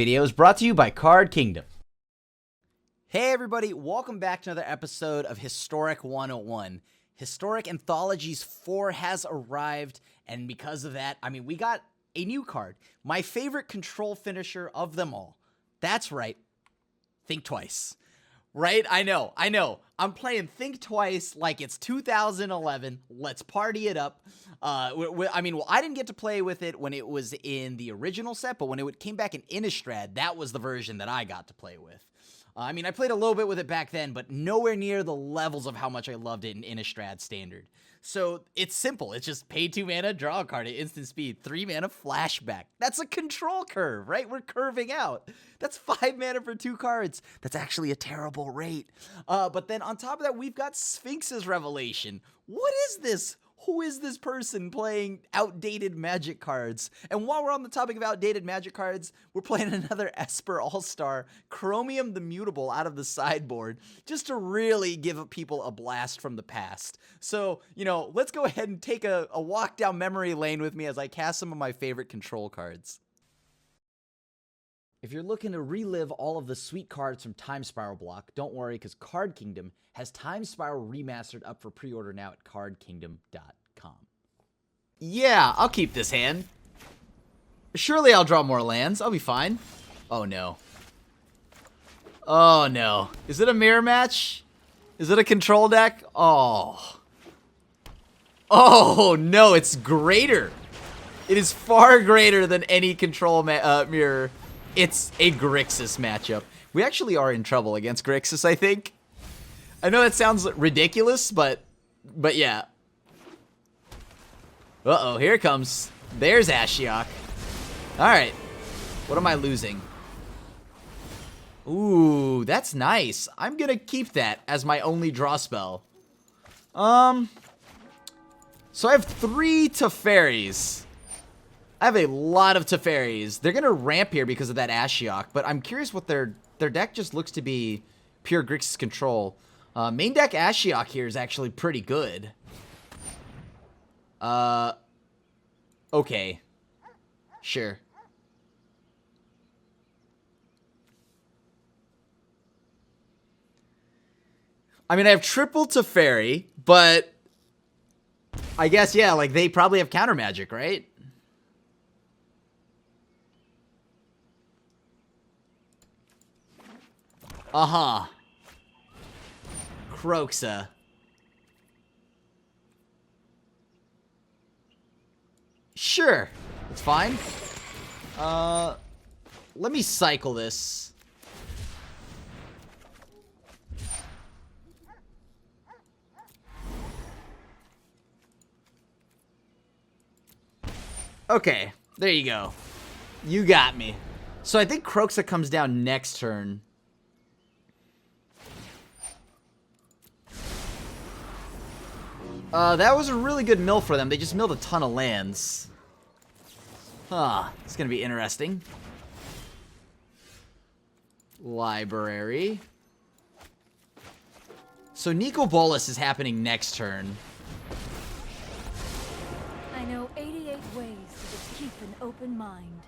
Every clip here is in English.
video is brought to you by Card Kingdom. Hey everybody, welcome back to another episode of Historic 101. Historic Anthologies 4 has arrived, and because of that, we got a new card. My favorite control finisher of them all. That's right, Think Twice. Right? I know. I'm playing Think Twice like it's 2011. Let's party it up. I didn't get to play with it when it was in the original set, but when it came back in Innistrad, that was the version that I got to play with. I played a little bit with it back then, but nowhere near the levels of how much I loved it in Innistrad Standard. So it's simple. It's just pay 2 mana, draw a card at instant speed, 3 mana, flashback. That's a control curve, right? We're curving out. That's 5 mana for 2 cards. That's actually a terrible rate. But then on top of that, we've got Sphinx's Revelation. What is this? Who is this person playing outdated Magic cards? And while we're on the topic of outdated Magic cards, we're playing another Esper All-Star, Chromium the Mutable out of the sideboard, just to really give people a blast from the past. So, let's go ahead and take a walk down memory lane with me as I cast some of my favorite control cards. If you're looking to relive all of the sweet cards from Time Spiral block, don't worry, because Card Kingdom has Time Spiral Remastered up for pre-order now at cardkingdom.com. Yeah, I'll keep this hand. Surely I'll draw more lands. I'll be fine. Oh, no. Oh, no. Is it a mirror match? Is it a control deck? Oh. Oh, no, it's greater. It is far greater than any control mirror. It's a Grixis matchup. We actually are in trouble against Grixis, I think. I know that sounds ridiculous, but yeah. Uh-oh, here it comes. There's Ashiok. Alright. What am I losing? Ooh, that's nice. I'm gonna keep that as my only draw spell. So I have 3 Teferis. I have a lot of Teferis. They're gonna ramp here because of that Ashiok, but I'm curious what their deck just looks to be pure Grixis control. Main deck Ashiok here is actually pretty good. Okay. Sure. I have triple Teferi, but I guess, yeah, like, they probably have counter magic, right? Uh-huh. Kroxa. Sure. It's fine. Let me cycle this. Okay. There you go. You got me. So I think Kroxa comes down next turn. That was a really good mill for them. They just milled a ton of lands. Huh. It's gonna be interesting. Library. So Nico Bolas is happening next turn. I know 88 ways to just keep an open mind.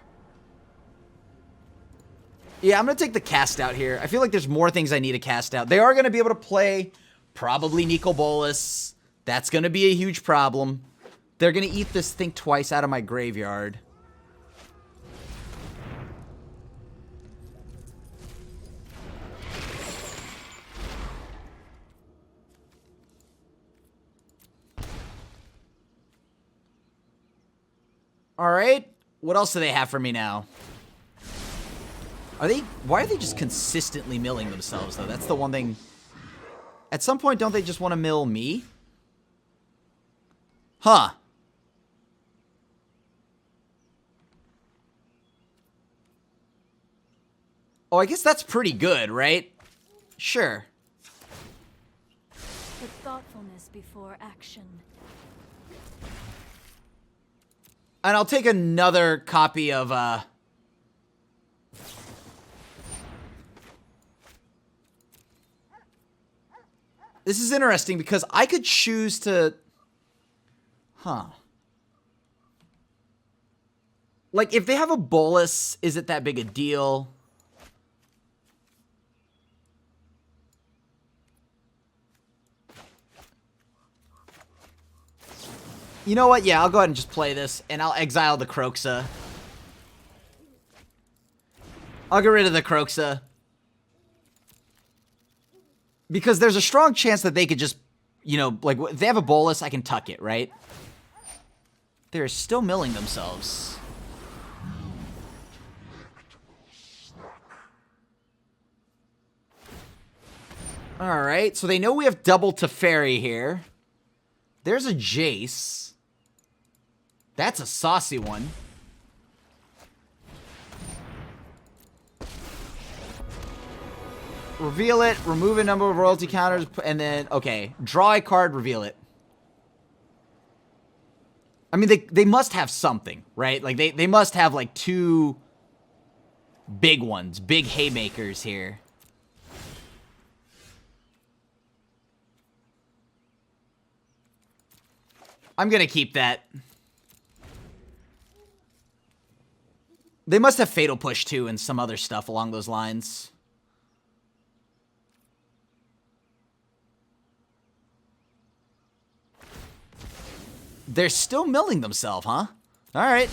Yeah, I'm gonna take the cast out here. I feel like there's more things I need to cast out. They are gonna be able to play probably Nico Bolas. That's going to be a huge problem. They're going to eat this Think Twice out of my graveyard. Alright. What else do they have for me now? Why are they just consistently milling themselves, though? That's the one thing. At some point, don't they just want to mill me? Huh. Oh, I guess that's pretty good, right? Sure. Put thoughtfulness before action. And I'll take another copy of, This is interesting because I could choose to... Huh. Like, if they have a bolus, is it that big a deal? You know what? Yeah, I'll go ahead and just play this, and I'll exile the Croxa. I'll get rid of the Croxa. Because there's a strong chance that they could just, you know, like, if they have a bolus, I can tuck it, right? They're still milling themselves. Alright, so they know we have double Teferi here. There's a Jace. That's a saucy one. Reveal it, remove a number of royalty counters, and then, okay, draw a card, reveal it. I mean, they must have something, right? Like, they must have, like, two big ones, big haymakers here. I'm gonna keep that. They must have Fatal Push, too, and some other stuff along those lines. They're still milling themselves, huh? Alright.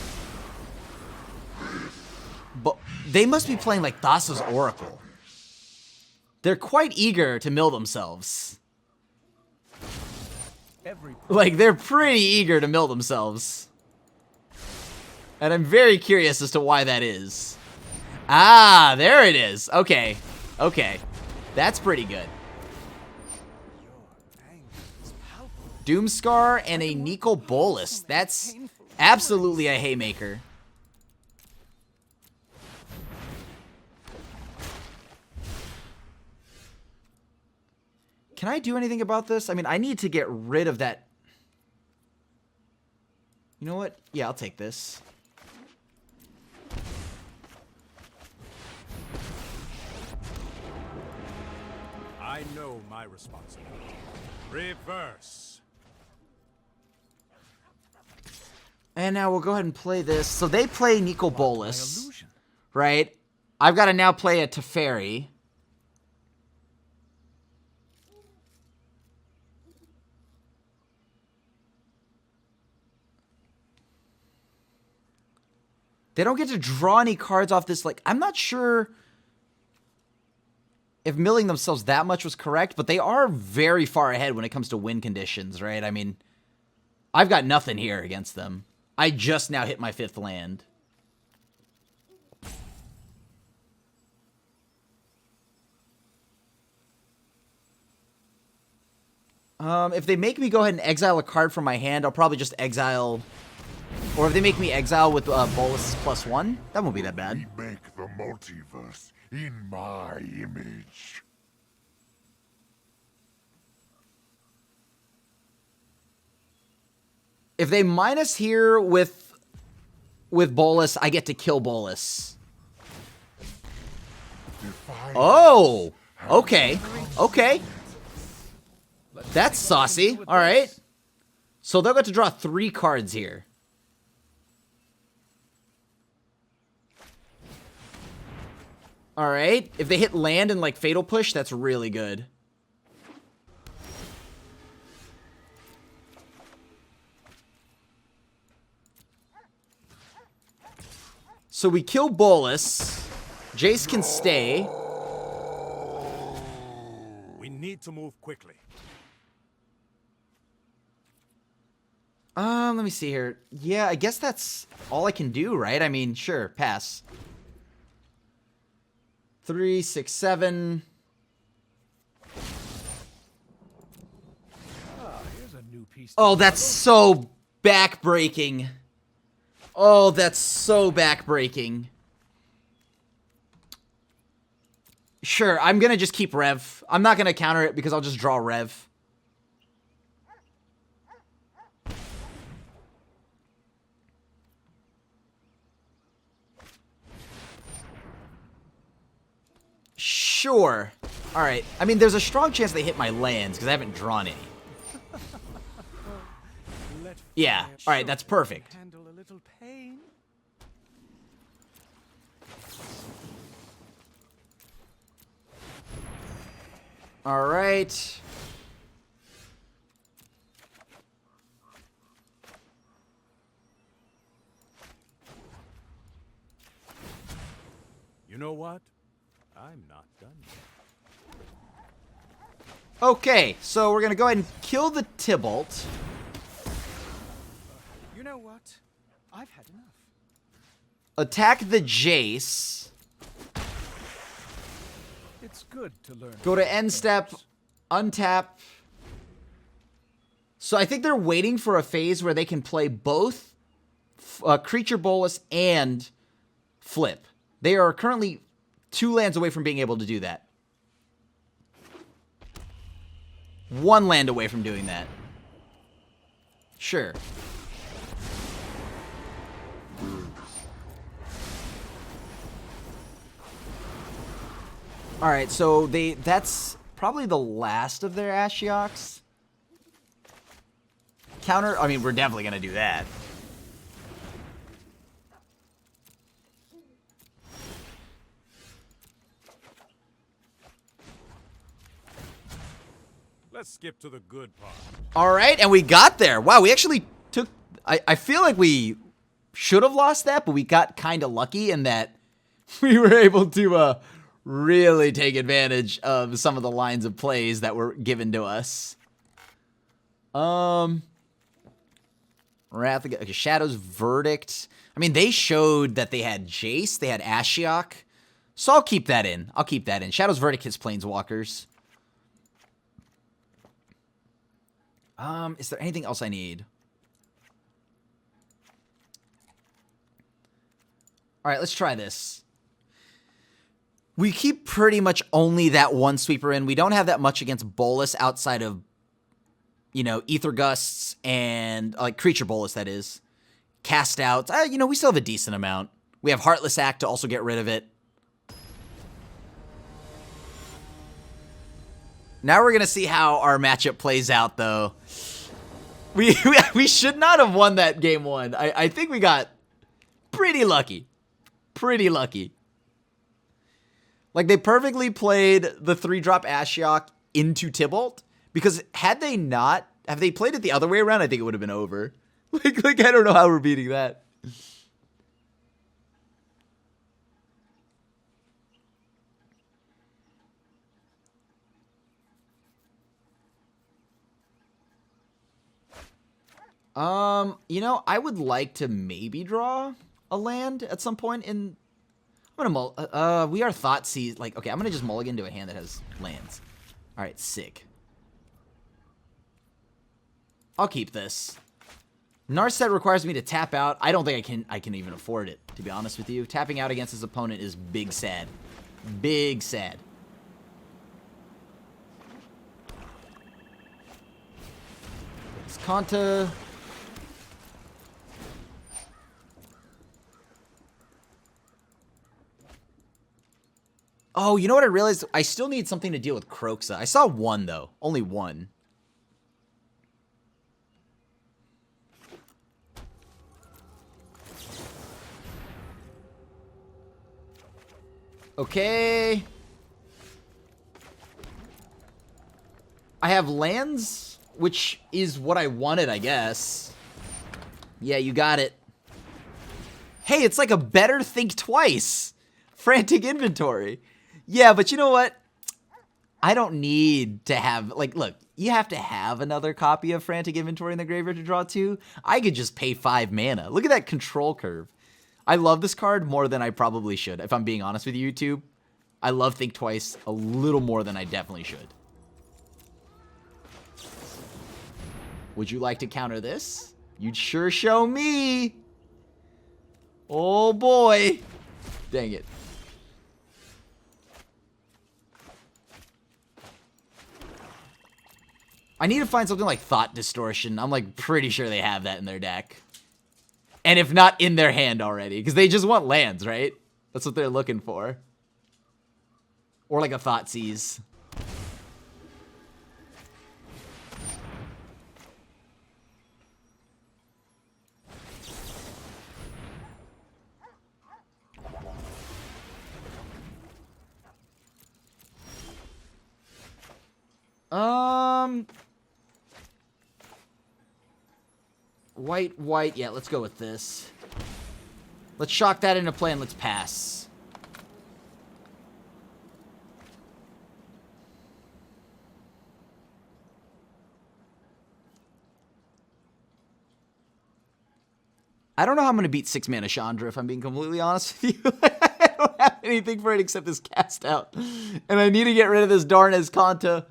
But they must be playing like Thassa's Oracle. They're quite eager to mill themselves. Like, they're pretty eager to mill themselves. And I'm very curious as to why that is. Ah, there it is. Okay. Okay. That's pretty good. Doomscar and a Nico Bolas. That's absolutely a haymaker. Can I do anything about this? I mean, I need to get rid of that. You know what? Yeah, I'll take this. I know my responsibility. Reverse. And now we'll go ahead and play this. So they play Nico Bolas, right? I've got to now play a Teferi. They don't get to draw any cards off this. Like, I'm not sure if milling themselves that much was correct, but they are very far ahead when it comes to win conditions, right? I mean, I've got nothing here against them. I just now hit my 5th land. If they make me go ahead and exile a card from my hand, I'll probably just exile. Or if they make me exile with Bolas +1, that won't be that bad. We make the multiverse in my image. If they minus here with Bolas, I get to kill Bolas. Oh! Okay. Okay. That's saucy. Alright. So they'll get to draw 3 cards here. Alright. If they hit land and, like, Fatal Push, that's really good. So we kill Bolas. Jace can stay. We need to move quickly. Let me see here. Yeah, I guess that's all I can do, right? I mean, sure, pass. 3, 6, 7. Oh, that's so backbreaking. Oh, that's so backbreaking. Sure, I'm gonna just keep Rev. I'm not gonna counter it because I'll just draw Rev. Sure. Alright. I mean, there's a strong chance they hit my lands because I haven't drawn any. Yeah. Alright, that's perfect. Handle a little pain. All right. You know what? I'm not done yet. Okay, so we're gonna go ahead and kill the Tybalt. You know what? I've had enough. Attack the Jace. It's good to learn. Go to end step, untap. So I think they're waiting for a phase where they can play both Creature Bolus and Flip. They are currently 2 lands away from being able to do that. 1 land away from doing that. Sure. Alright, so that's probably the last of their Ashioks. Counter, I mean, we're definitely going to do that. Let's skip to the good part. Alright, and we got there. Wow, we actually took... I feel like we should have lost that, but we got kind of lucky in that we were able to really take advantage of some of the lines of plays that were given to us. Wrath, okay, Shadow's Verdict. I mean, they showed that they had Jace, they had Ashiok. So I'll keep that in. I'll keep that in. Shadow's Verdict hits Planeswalkers. Is there anything else I need? Alright, let's try this. We keep pretty much only that one sweeper in. We don't have that much against Bolus outside of, you know, Ether Gusts and, like, Creature Bolus, that is. Cast Out. You know, we still have a decent amount. We have Heartless Act to also get rid of it. Now we're going to see how our matchup plays out, though. We should not have won that game 1. I think we got pretty lucky. Pretty lucky. Like, they perfectly played the 3-drop Ashiok into Tybalt. Because had they not, have they played it the other way around, I think it would have been over. Like I don't know how we're beating that. You know, I would like to maybe draw a land at some point in... I'm gonna we are Thoughtseize. Like, okay, I'm gonna just mulligan to a hand that has lands. Alright, sick. I'll keep this. Narset requires me to tap out. I don't think I can even afford it, to be honest with you. Tapping out against his opponent is big sad. Big sad. It's Kanta. Oh, you know what I realized? I still need something to deal with Kroxa. I saw 1, though. Only 1. Okay. I have lands, which is what I wanted, I guess. Yeah, you got it. Hey, it's like a better Think Twice. Frantic Inventory. Yeah, but you know what? I don't need to have... Like, look, you have to have another copy of Frantic Inventory in the graveyard to draw 2. I could just pay 5 mana. Look at that control curve. I love this card more than I probably should, if I'm being honest with you, YouTube. I love Think Twice a little more than I definitely should. Would you like to counter this? You'd sure show me. Oh boy. Dang it. I need to find something like Thought Distortion. I'm like pretty sure they have that in their deck. And if not in their hand already, because they just want lands, right? That's what they're looking for. Or like a Thoughtseize. White. Yeah, let's go with this. Let's shock that into play and let's pass. I don't know how I'm going to beat 6-mana Chandra, if I'm being completely honest with you. I don't have anything for it except this cast out. And I need to get rid of this Darnez Kanta.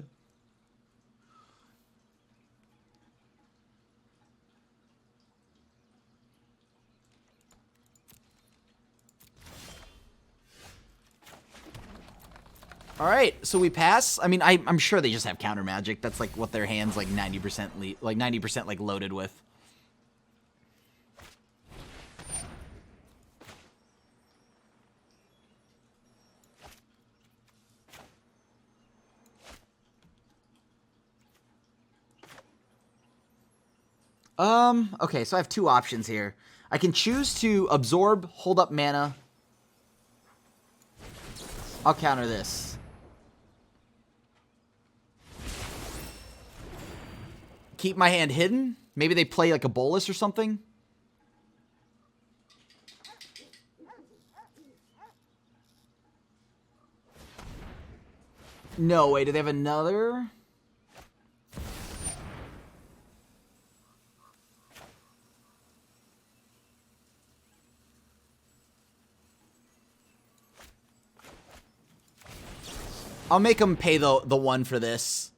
Alright, so we pass. I mean, I'm sure they just have counter magic. That's like what their hand's like 90% like loaded with. Okay, so I have two options here. I can choose to absorb, hold up mana. I'll counter this. Keep my hand hidden. Maybe they play like a bolus or something. No, wait, do they have another? I'll make them pay the one for this.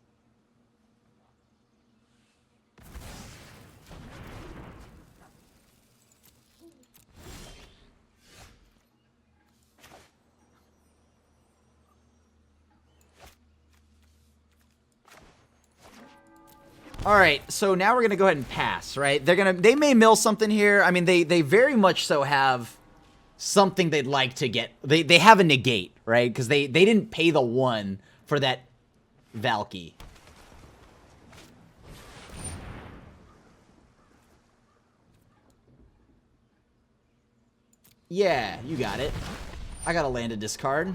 All right, so now we're gonna go ahead and pass, right? They may mill something here. I mean, they very much so have something they'd like to get. They have a negate, right? Because they didn't pay the one for that Valky. Yeah, you got it. I gotta land a discard.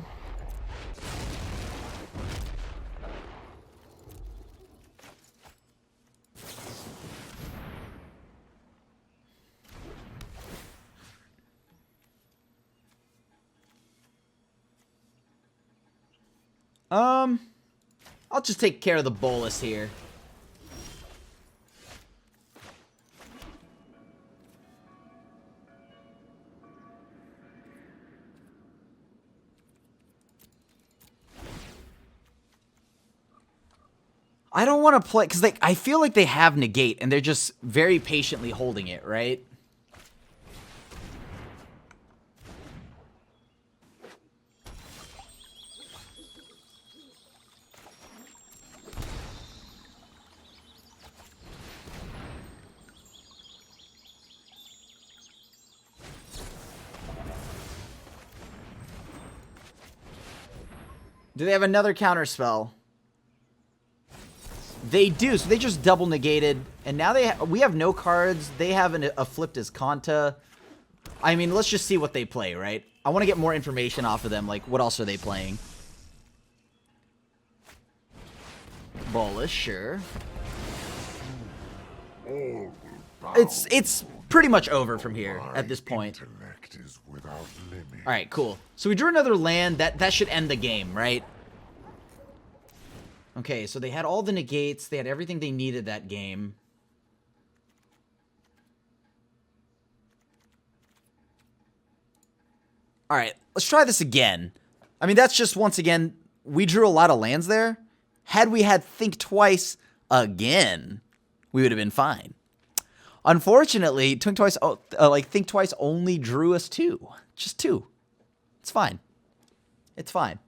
I'll just take care of the bolus here. I don't want to play, because I feel like they have negate, and they're just very patiently holding it, right? Do they have another counter spell? They do, so they just double negated, and now we have no cards. They have a flipped as Kanta. I mean, let's just see what they play, right? I want to get more information off of them, like, what else are they playing? Bolus, sure. It's pretty much over from here at this point. Alright, cool. So we drew another land. That should end the game, right? Okay, so they had all the negates. They had everything they needed that game. Alright, let's try this again. I mean, that's just, once again, we drew a lot of lands there. Had we had Think Twice again, we would have been fine. Unfortunately, Think Twice only drew us two. Just two. It's fine. It's fine.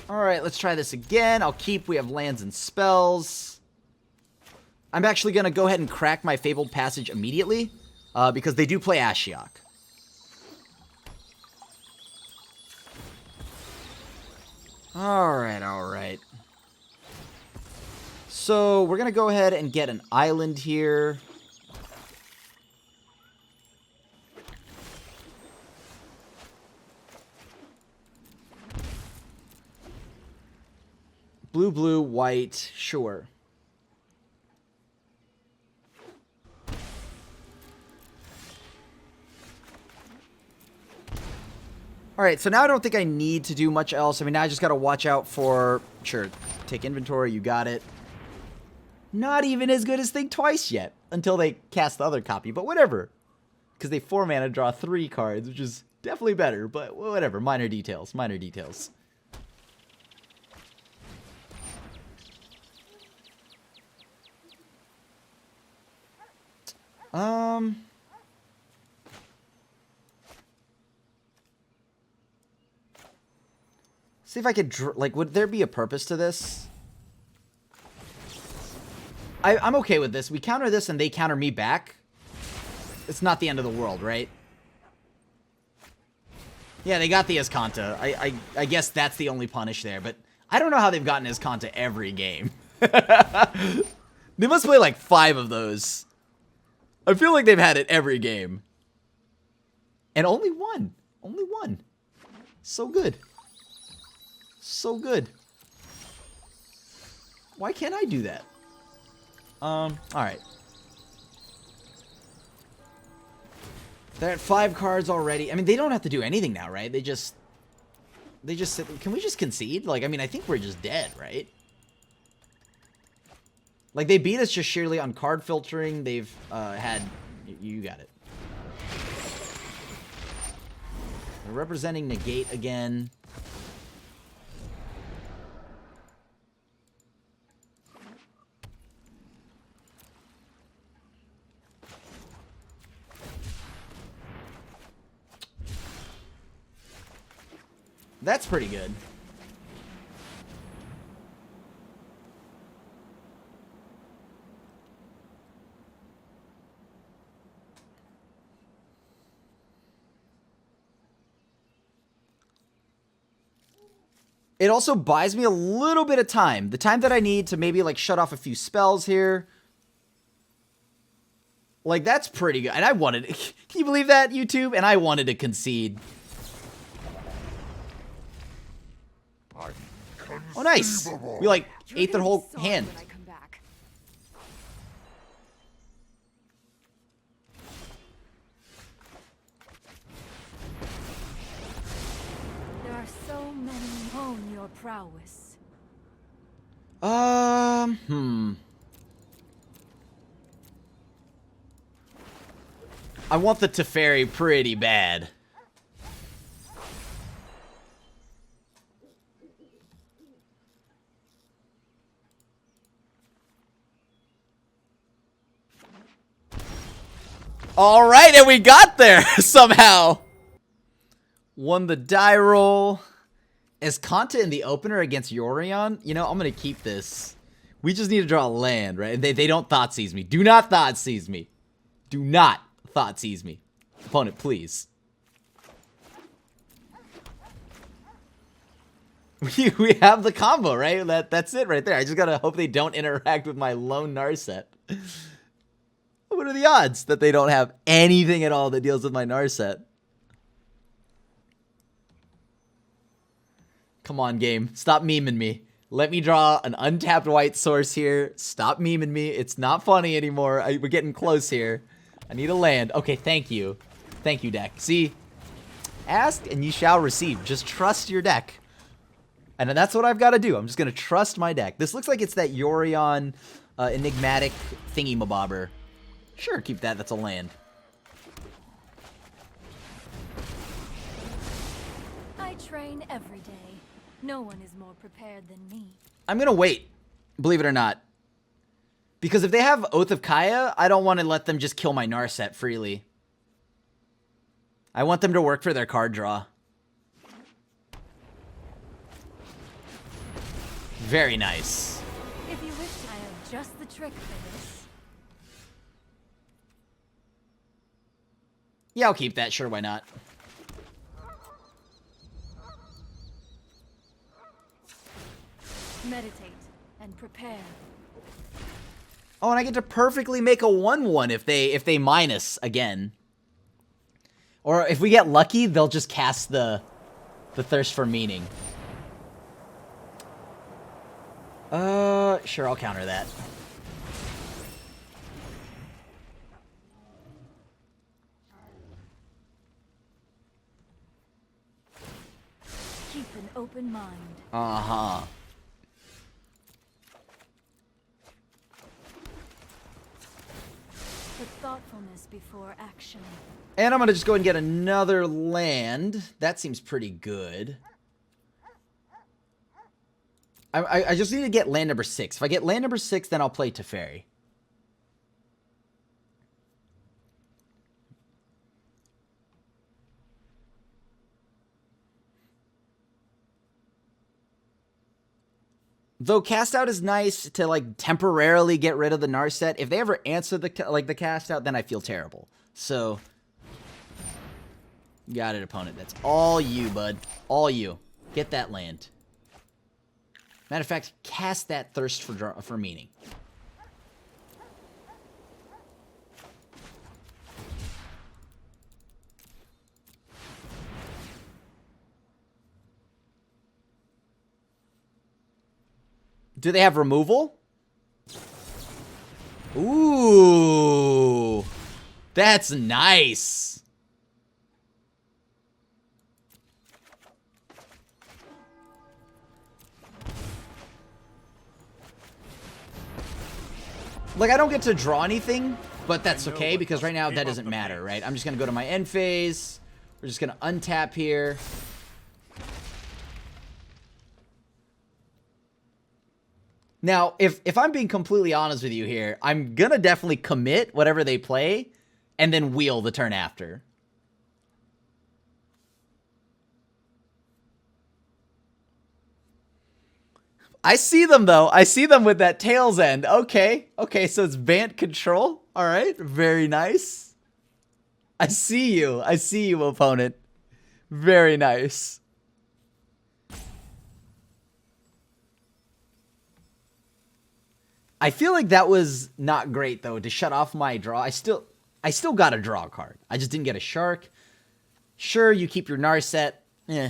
Alright, let's try this again. I'll keep. We have lands and spells. I'm actually going to go ahead and crack my Fabled Passage immediately, because they do play Ashiok. Alright, alright. So, we're going to go ahead and get an island here. Blue, blue, white, sure. Alright, so now I don't think I need to do much else. I mean, now I just gotta watch out for... Sure, take inventory, you got it. Not even as good as Think Twice yet, until they cast the other copy, but whatever. Because they 4-mana draw 3 cards, which is definitely better, but whatever, minor details, minor details. See if I could, like, would there be a purpose to this? I'm okay with this. We counter this and they counter me back. It's not the end of the world, right? Yeah, they got the Escanta. I guess that's the only punish there, but I don't know how they've gotten Escanta every game. They must play like 5 of those. I feel like they've had it every game. And only one. Only one. So good. So good. Why can't I do that? Alright. They're at 5 cards already. I mean, they don't have to do anything now, right? They just sit. Can we just concede? Like, I mean, I think we're just dead, right? Like, they beat us just sheerly on card filtering. They've had... You got it. They're representing negate again. That's pretty good. It also buys me a little bit of time. The time that I need to maybe, like, shut off a few spells here. Like, that's pretty good. And I wanted... Can you believe that, YouTube? And I wanted to concede. Oh, nice. We, like, ate their whole hand. There are so many known your prowess. I want the Teferi pretty bad. All right, and we got there somehow. Won the die roll. Escanta in the opener against Yorion. You know, I'm going to keep this. We just need to draw a land, right? They don't Thoughtseize me. Do not Thoughtseize me. Do not Thoughtseize me. Opponent, please. We have the combo, right? That's it right there. I just got to hope they don't interact with my lone Narset. What are the odds that they don't have anything at all that deals with my Narset? Come on, game. Stop memeing me. Let me draw an untapped white source here. Stop memeing me. It's not funny anymore. We're getting close here. I need a land. Okay, thank you. Thank you, deck. See? Ask and you shall receive. Just trust your deck. And that's what I've got to do. I'm just going to trust my deck. This looks like it's that Yorion enigmatic thingy-mabobber. Sure, keep that. That's a land. I train every day. No one is more prepared than me. I'm going to wait, believe it or not. Because if they have Oath of Kaya, I don't want to let them just kill my Narset freely. I want them to work for their card draw. Very nice. If you wish, I have just the trick for this. Yeah, I'll keep that. Sure, why not? Meditate and prepare. Oh, and I get to perfectly make a 1/1 if they minus again. Or if we get lucky, they'll just cast the Thirst for Meaning. Sure, I'll counter that. Keep an open mind. Uh-huh. Put thoughtfulness before action. And I'm gonna just go ahead and get another land. That seems pretty good. I just need to get land number 6. If I get land number 6, then I'll play Teferi. Though cast out is nice to like temporarily get rid of the Narset. If they ever answer the cast out, then I feel terrible. So got it, opponent. That's all you, bud. All you. Get that land. Matter of fact, cast that Thirst for Meaning. Do they have removal? Ooh. That's nice. Like, I don't get to draw anything, but that's okay, because right now that doesn't matter, right? I'm just going to go to my end phase. We're just going to untap here. Now, if I'm being completely honest with you here, I'm going to definitely commit whatever they play and then wheel the turn after. I see them, though. I see them with that tails end. Okay. Okay, so it's Bant control. All right. Very nice. I see you. I see you, opponent. Very nice. I feel like that was not great, though, to shut off my draw. I still got a draw card. I just didn't get a shark. Sure, you keep your Narset. Eh.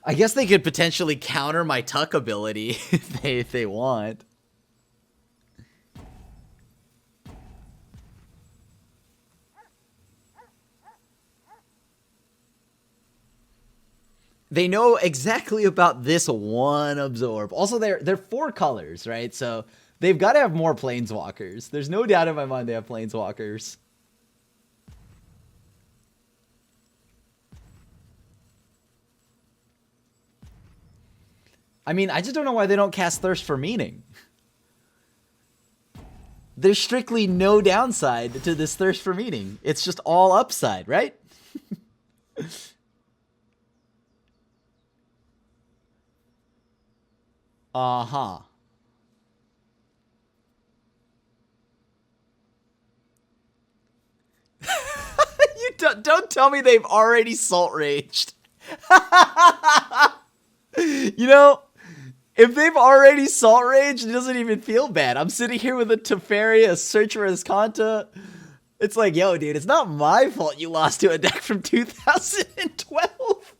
I guess they could potentially counter my Tuck ability if they want. They know exactly about this one absorb. Also, they're 4 colors, right? So they've got to have more planeswalkers. There's no doubt in my mind they have planeswalkers. I mean, I just don't know why they don't cast Thirst for Meaning. There's strictly no downside to this Thirst for Meaning. It's just all upside, right? Uh-huh. You don't tell me they've already Salt Raged. You know, if they've already Salt Raged, it doesn't even feel bad. I'm sitting here with a Teferi, a Search for Escanta. It's like, yo, dude, it's not my fault you lost to a deck from 2012.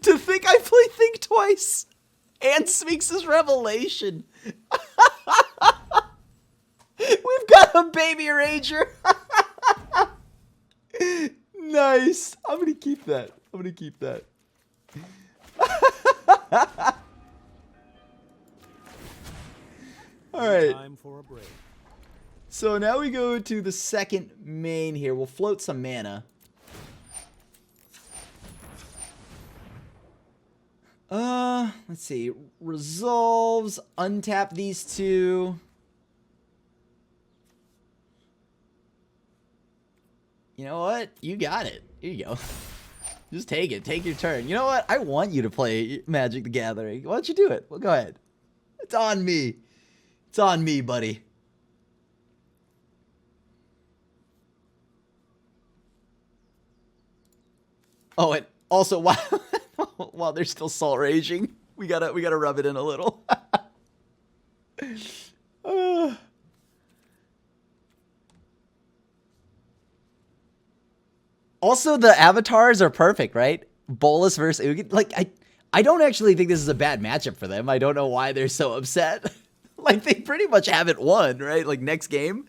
To think I play Think Twice and Sphinx's Revelation. We've got a Baby Ranger. Nice. I'm going to keep that. I'm going to keep that. All right. Time for a break. So now we go to the second main here. We'll float some mana. Let's see. Resolves, untap these 2. You know what? You got it. Here you go. Just take it. Take your turn. You know what? I want you to play Magic the Gathering. Why don't you do it? Well, go ahead. It's on me. It's on me, buddy. Oh, and also while they're still soul raging, we gotta rub it in a little. Also, the avatars are perfect, right? Bolus versus Ugin. Like, I don't actually think this is a bad matchup for them. I don't know why they're so upset. Like, they pretty much have it won, right? Like, next game.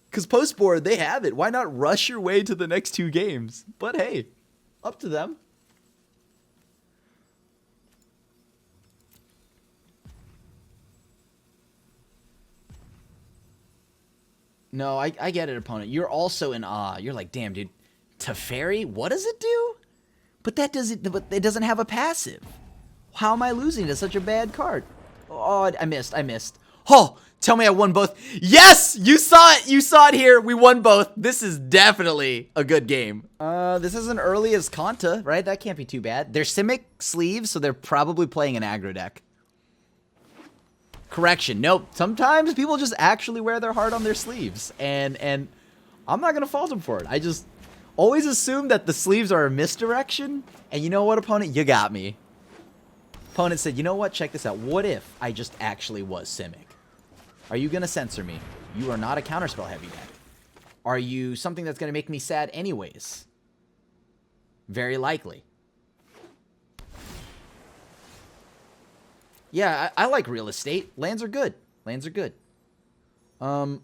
Because post-board, they have it. Why not rush your way to the next 2 games? But hey, up to them. No, I get it, opponent. You're also in awe. You're like, damn, dude. Teferi, what does it do? But it doesn't have a passive. How am I losing to such a bad card? Oh, I missed. Oh, tell me I won both. Yes, you saw it. You saw it here. We won both. This is definitely a good game. This is an early as Kanta, right? That can't be too bad. They're Simic sleeves, so they're probably playing an aggro deck. Correction. Nope. Sometimes people just actually wear their heart on their sleeves, and I'm not gonna fault them for it. I just always assume that the sleeves are a misdirection, and you know what, opponent? You got me. Opponent said, you know what? Check this out. What if I just actually was Simic? Are you gonna censor me? You are not a counterspell heavy deck. Are you something that's gonna make me sad anyways? Very likely. Yeah, I like real estate. Lands are good. Lands are good. I'm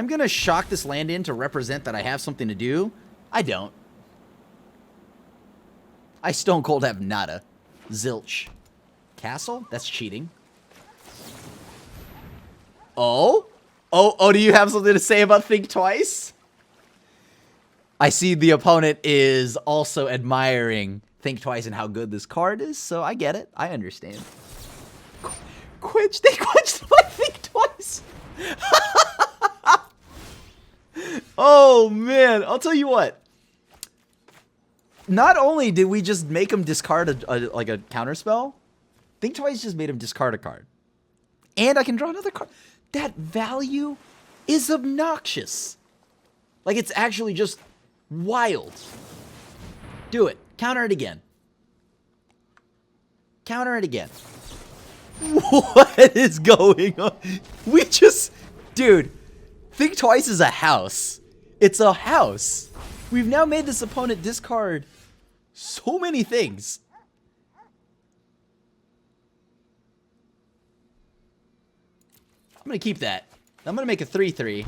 gonna shock this land in to represent that I have something to do. I don't. I stone cold have nada. Zilch. Castle? That's cheating. Oh? Oh, do you have something to say about Think Twice? I see the opponent is also admiring Think Twice and how good this card is, so I get it. I understand. Quench. They quenched my Think Twice. Oh, man. I'll tell you what. Not only did we just make him discard like a counterspell, Think Twice just made him discard a card. And I can draw another card. That value is obnoxious. Like, it's actually just wild. Do it. Counter it again. Counter it again. What is going on? We just... Dude, Think Twice is a house. It's a house. We've now made this opponent discard so many things. I'm going to keep that. I'm going to make a 3/3.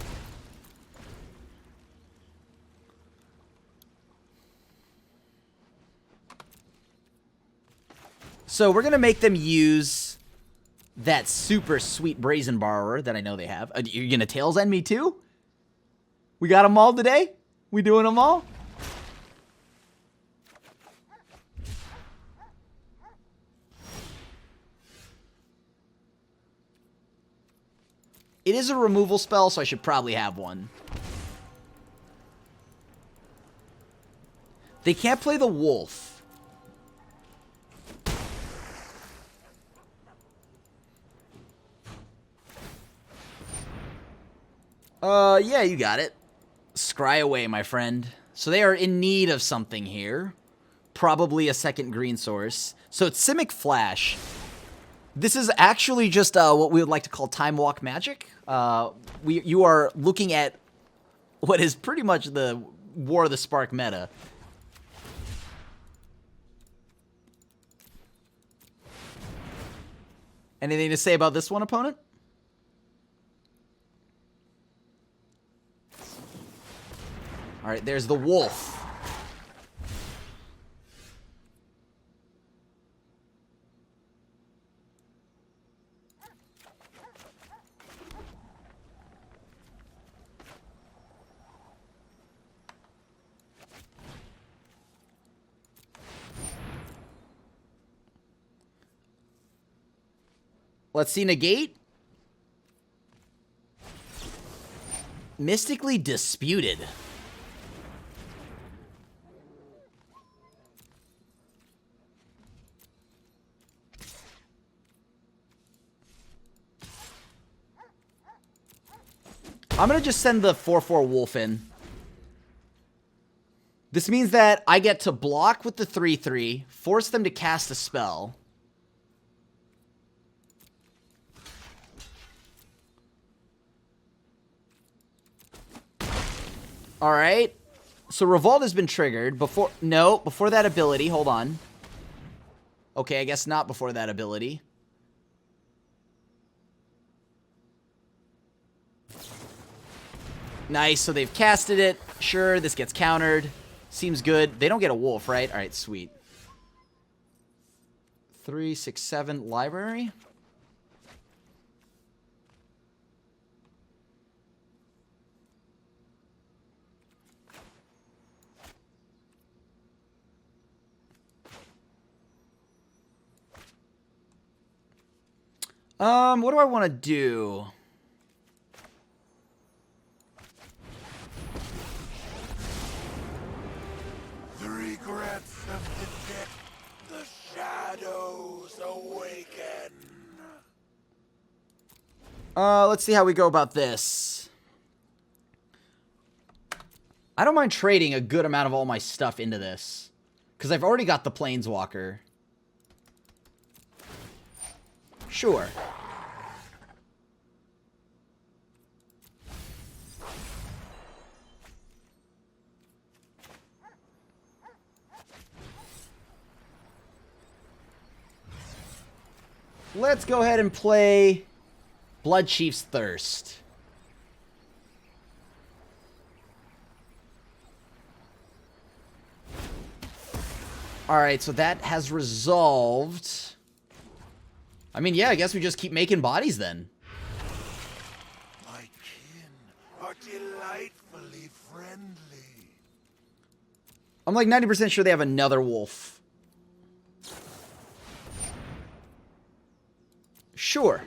So we're going to make them use that super sweet Brazen Borrower that I know they have. You're going to Tails End me too? We got them all today? We doing them all? It is a removal spell, so I should probably have one. They can't play the wolf. Yeah, you got it. Scry away, my friend. So they are in need of something here. Probably a second green source. So it's Simic Flash. This is actually just what we would like to call Time Walk Magic. You are looking at what is pretty much the War of the Spark meta. Anything to say about this one, opponent? All right, there's the wolf. Let's see, negate. Mystically Disputed. I'm going to just send the 4/4 wolf in. This means that I get to block with the 3/3, force them to cast a spell. Alright. So Revolt has been triggered. Before that ability. Hold on. Okay, I guess not before that ability. Nice, so they've casted it. Sure, this gets countered. Seems good. They don't get a wolf, right? Alright, sweet. 3, 6, 7, library. What do I want to do? The regrets of the dead, the shadows awaken. Let's see how we go about this. I don't mind trading a good amount of all my stuff into this, because I've already got the Planeswalker. Sure. Let's go ahead and play Bloodchief's Thirst. Alright, so that has resolved. I mean, yeah, I guess we just keep making bodies then. My kin are delightfully friendly. I'm like 90% sure they have another wolf. Sure.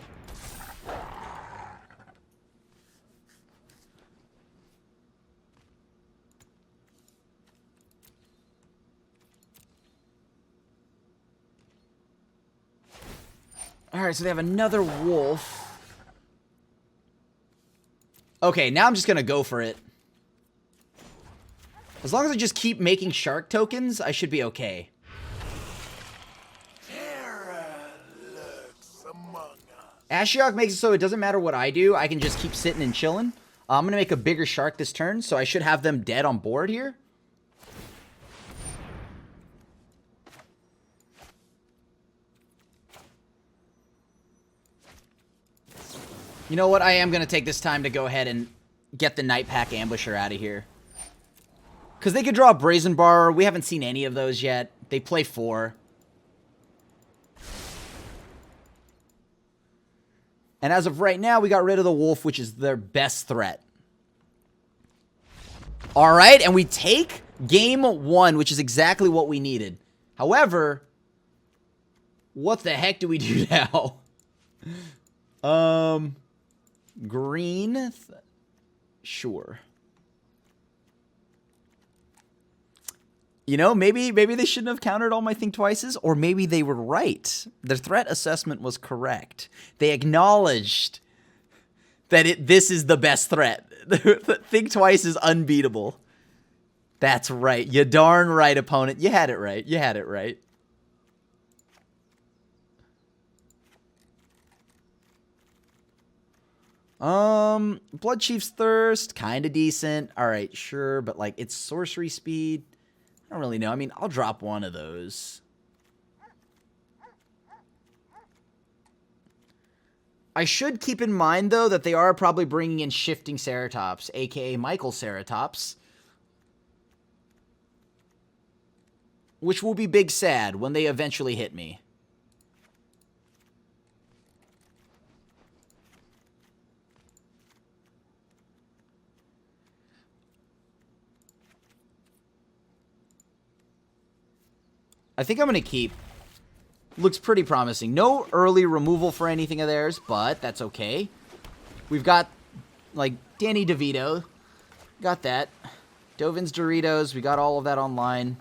Alright, so they have another wolf. Okay, now I'm just gonna go for it. As long as I just keep making shark tokens, I should be okay. Terror lurks among us. Ashiok makes it so it doesn't matter what I do, I can just keep sitting and chilling. I'm gonna make a bigger shark this turn, so I should have them dead on board here. You know what? I am going to take this time to go ahead and get the Night Pack Ambusher out of here. Because they could draw a Brazen Bar. We haven't seen any of those yet. They play 4. And as of right now, we got rid of the Wolf, which is their best threat. Alright, and we take game 1, which is exactly what we needed. However, what the heck do we do now? Green? Sure. You know, maybe they shouldn't have countered all my Think Twices, or maybe they were right. Their threat assessment was correct. They acknowledged that this is the best threat. Think Twice is unbeatable. That's right. You darn right, opponent. You had it right. You had it right. Bloodchief's Thirst, kind of decent. All right, sure, but like it's sorcery speed. I don't really know. I mean, I'll drop one of those. I should keep in mind though that they are probably bringing in Shifting Ceratops, aka Michael Ceratops, which will be big sad when they eventually hit me. I think I'm going to keep. Looks pretty promising. No early removal for anything of theirs, but that's okay. We've got, like, Danny DeVito. Got that. Dovin's Doritos. We got all of that online.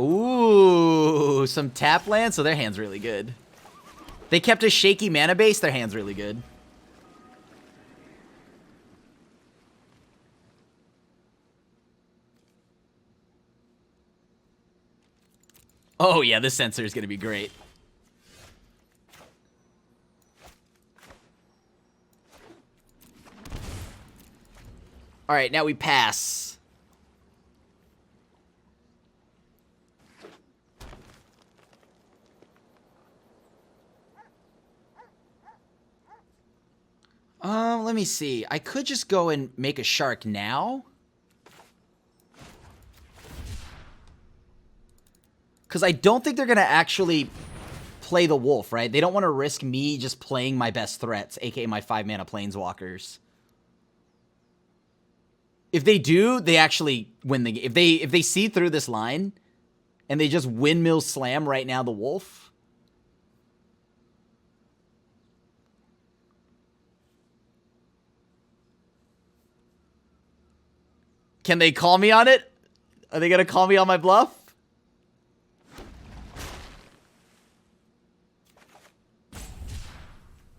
Ooh, some tap land, so their hand's really good. They kept a shaky mana base, their hand's really good. Oh yeah, this sensor is going to be great. All right, now we pass. Let me see. I could just go and make a shark now. Because I don't think they're going to actually play the wolf, right? They don't want to risk me just playing my best threats, aka my 5-mana planeswalkers. If they do, they actually win the game. If they see through this line and they just windmill slam right now the wolf. Can they call me on it? Are they going to call me on my bluff?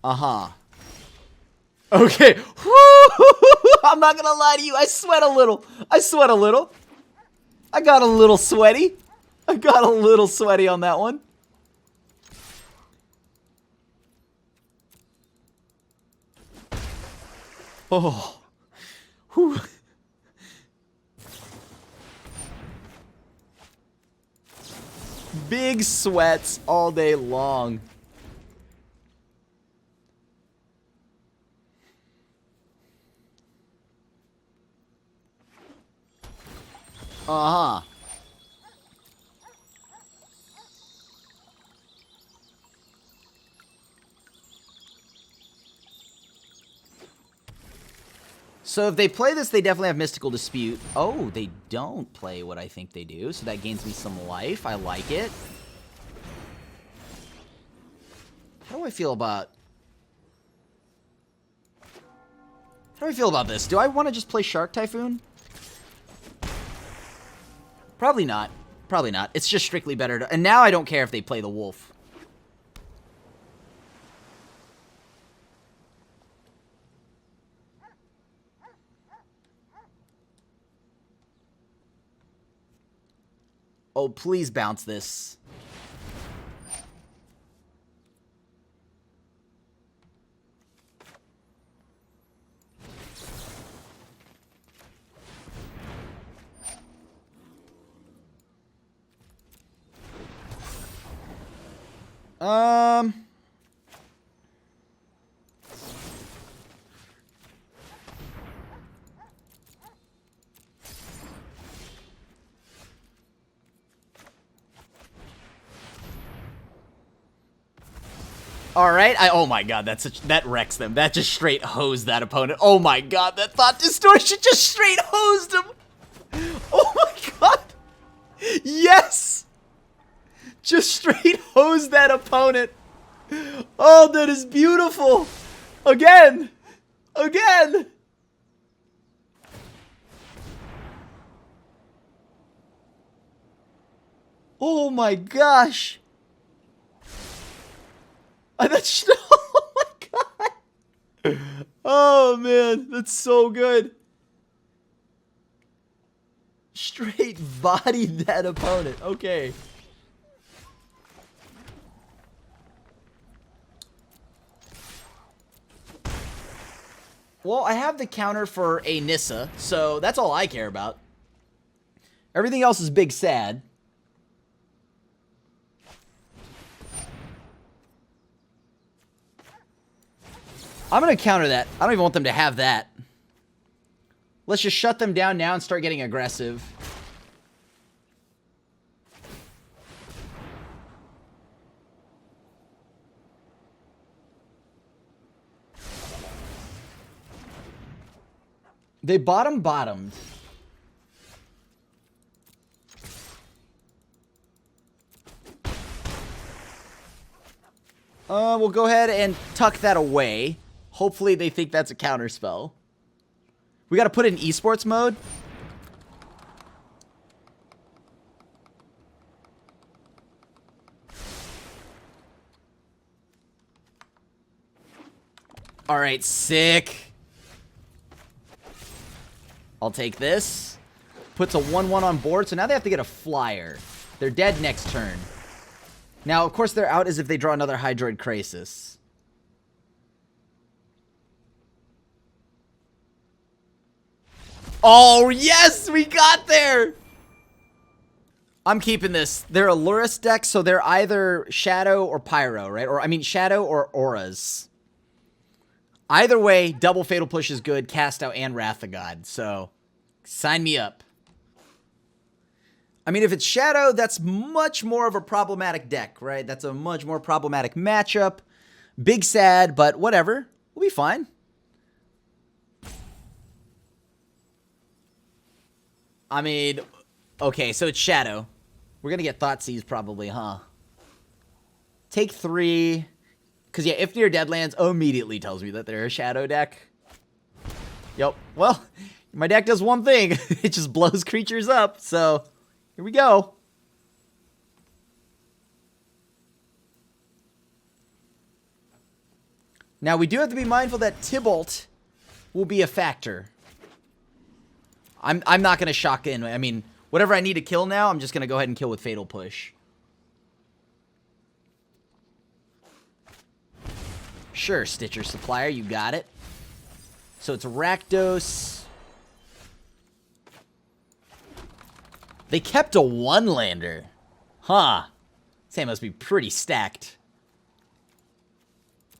Uh-huh. Okay. I'm not gonna lie to you. I sweat a little. I sweat a little. I got a little sweaty. I got a little sweaty on that one. Oh. Whew. Big sweats all day long. Uh-huh. So if they play this, they definitely have Mystical Dispute. Oh, they don't play what I think they do, so that gains me some life. I like it. How do I feel about... How do I feel about this? Do I want to just play Shark Typhoon? Probably not. Probably not. It's just strictly better to... And now I don't care if they play the wolf. Oh, please bounce this. All right. Oh my god, that wrecks them. That just straight hosed that opponent. Oh my god, that Thought Distortion just straight hosed him. Oh my god. Yes. Just straight hosed that opponent. Oh, that is beautiful. Again. Again. Oh my gosh. That's, oh my god. Oh man, that's so good. Straight bodied that opponent. Okay. Well, I have the counter for a Nissa, so that's all I care about. Everything else is big sad. I'm going to counter that. I don't even want them to have that. Let's just shut them down now and start getting aggressive. They bottomed. We'll go ahead and tuck that away. Hopefully they think that's a counter spell. We got to put it in esports mode. Alright, sick. I'll take this. Puts a 1-1 on board, so now they have to get a flyer. They're dead next turn. Now, of course, they're out as if they draw another Hydroid Crisis. Oh, yes! We got there! I'm keeping this. They're a Lurrus deck, so they're either Shadow or Pyro, right? Or, I mean, Shadow or Auras. Either way, double Fatal Push is good, Cast Out and Wrath of God, so sign me up. I mean, if it's Shadow, that's much more of a problematic deck, right? That's a much more problematic matchup. Big sad, but whatever. We'll be fine. I mean, okay, so it's Shadow. We're going to get Thoughtseize probably, huh? Take 3. Because, yeah, if near Deadlands immediately tells me that they're a Shadow deck. Yep. Well, my deck does one thing. It just blows creatures up, so here we go. Now, we do have to be mindful that Tibalt will be a factor. I'm not going to shock in. I mean, whatever I need to kill now, I'm just going to go ahead and kill with Fatal Push. Sure, Stitcher Supplier, you got it. So it's Rakdos. They kept a 1-lander. Huh. This hand must be pretty stacked.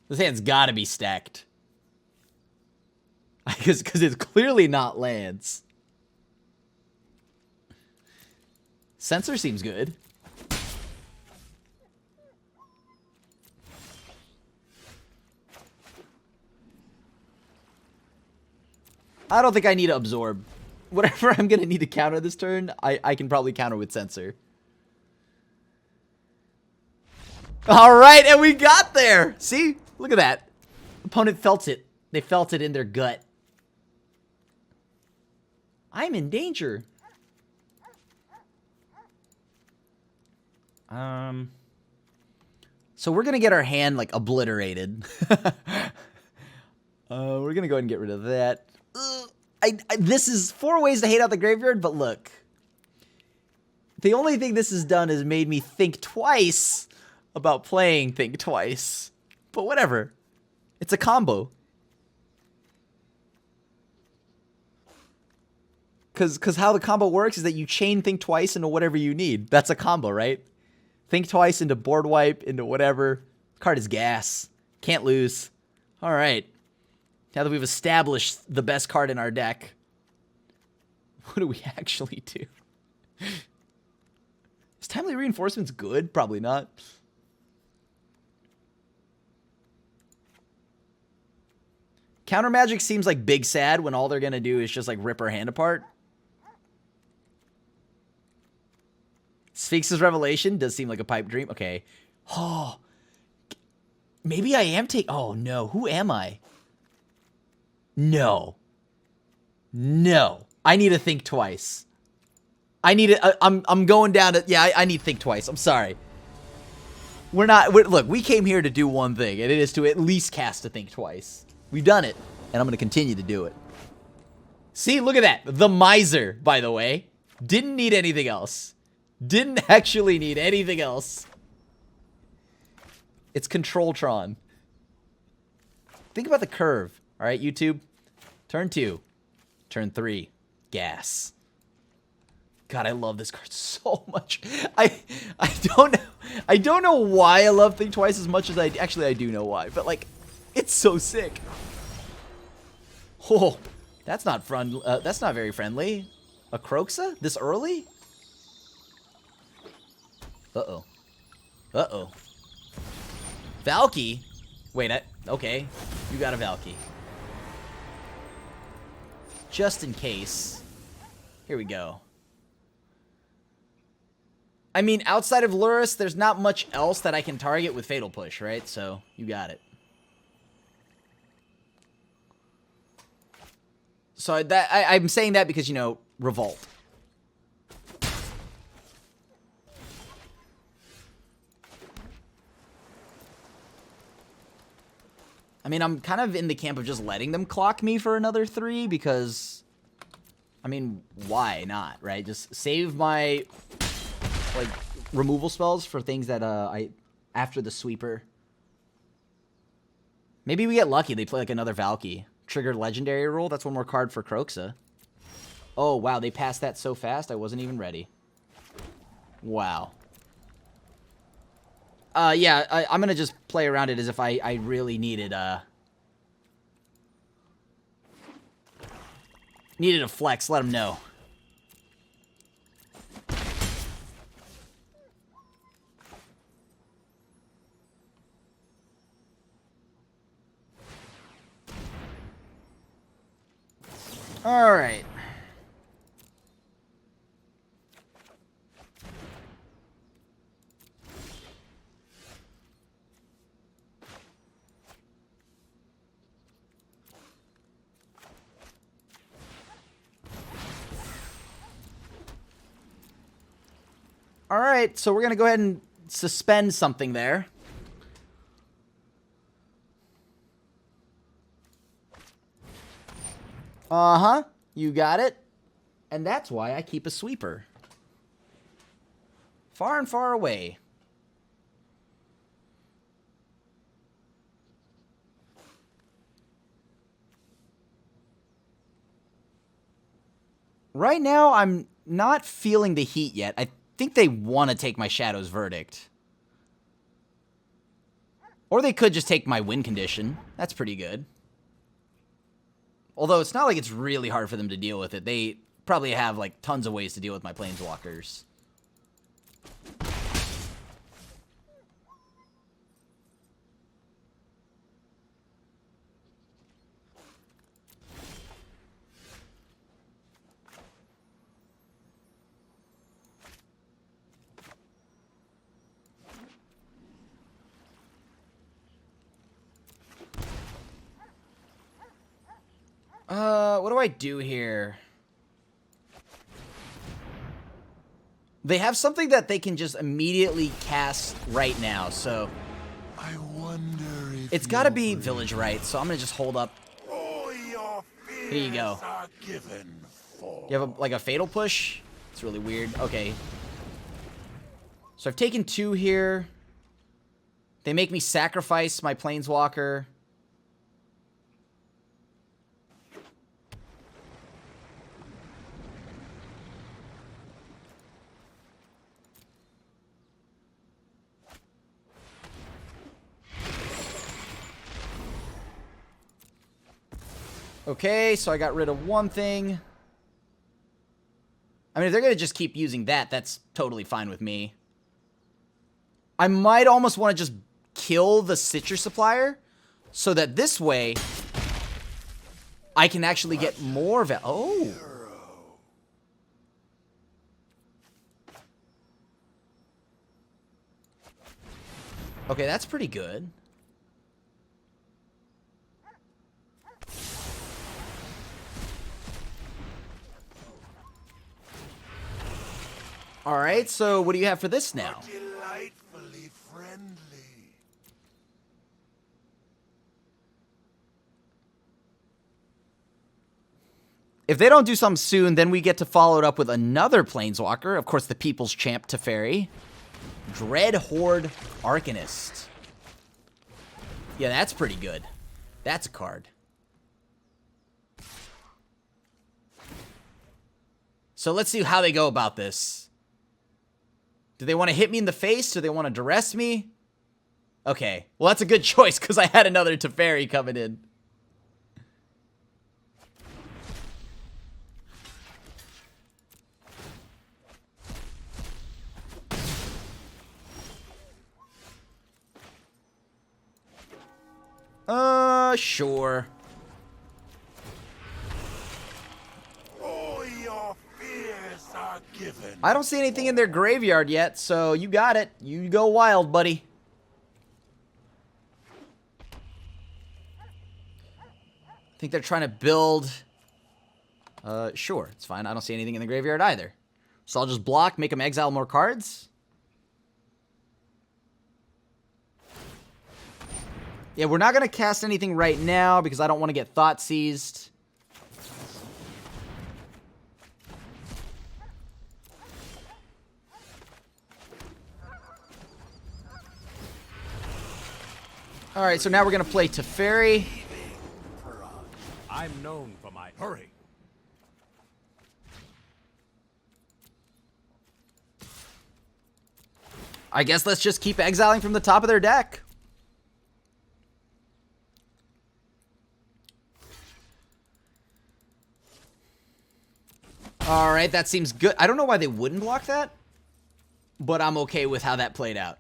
This hand's gotta be stacked. Because it's clearly not lands. Censor seems good. I don't think I need to absorb. Whatever I'm going to need to counter this turn, I can probably counter with Censor. Alright, and we got there! See? Look at that. Opponent felt it. They felt it in their gut. I'm in danger. So we're going to get our hand, like, obliterated. We're going to go ahead and get rid of that. This is 4 ways to hate out the graveyard, but look. The only thing this has done is made me think twice about playing Think Twice. But whatever. It's a combo. Because how the combo works is that you chain Think Twice into whatever you need. That's a combo, right? Think Twice into Board Wipe, into whatever. Card is gas. Can't lose. All right. Now that we've established the best card in our deck, what do we actually do? Is Timely Reinforcements good? Probably not. Counter Magic seems like big sad when all they're going to do is just like rip our hand apart. Sphinx's Revelation does seem like a pipe dream. Okay. Oh. Maybe I am oh no. Who am I? No. No. I need to think twice. I need to, I'm going down to, yeah, I need to think twice. I'm sorry. Look, we came here to do one thing, and it is to at least cast a Think Twice. We've done it, and I'm going to continue to do it. See, look at that. The Miser, by the way. Didn't need anything else. Didn't actually need anything else. It's Controltron. Think about the curve. All right, YouTube. Turn 2. Turn 3. Gas. God, I love this card so much. I don't know why I love Think Twice as much as I do know why, but like, it's so sick. Oh, that's not that's not very friendly. A Croxa this early? Uh-oh. Uh-oh. Valky? Wait, okay. You got a Valky. Just in case. Here we go. I mean, outside of Lurrus, there's not much else that I can target with Fatal Push, right? So, you got it. So, I'm saying that because, you know, Revolt. I mean, I'm kind of in the camp of just letting them clock me for another 3 because, I mean, why not, right? Just save my, like, removal spells for things that after the sweeper. Maybe we get lucky. They play like another Valky. Trigger legendary rule. That's one more card for Croxa. Oh, wow. They passed that so fast. I wasn't even ready. Wow. Yeah, I'm going to just play around it as if I really needed a flex. Let them know. All right. All right, so we're going to go ahead and suspend something there. Uh-huh. You got it. And that's why I keep a sweeper. Far and far away. Right now, I'm not feeling the heat yet. I think they want to take my Shadow's Verdict. Or they could just take my win condition. That's pretty good. Although it's not like it's really hard for them to deal with it. They probably have like tons of ways to deal with my Planeswalkers. What do I do here? They have something that they can just immediately cast right now, so I wonder if it's got to be Village Right, so I'm going to just hold up. all your fears Here you go. are given for. You have like a Fatal Push? It's really weird. Okay. So I've taken 2 here. They make me sacrifice my Planeswalker. Okay, so I got rid of one thing. I mean, if they're going to just keep using that, that's totally fine with me. I might almost want to just kill the Citrus Supplier so that this way I can actually get more value. Oh. Okay, that's pretty good. All right, so what do you have for this now? Delightfully friendly. If they don't do something soon, then we get to follow it up with another Planeswalker. Of course, the People's Champ Teferi. Dread Horde Arcanist. Yeah, that's pretty good. That's a card. So let's see how they go about this. Do they want to hit me in the face? Do they want to duress me? Okay. Well, that's a good choice because I had another Teferi coming in. Sure. All your fears are given. I don't see anything in their graveyard yet, so you got it. You go wild, buddy. I think they're trying to build... Sure, it's fine. I don't see anything in the graveyard either. So I'll just block, make them exile more cards. Yeah, we're not going to cast anything right now because I don't want to get thought seized. Alright, so now we're going to play Teferi. I'm known for my hurry. I guess let's just keep exiling from the top of their deck. Alright, that seems good. I don't know why they wouldn't block that, but I'm okay with how that played out.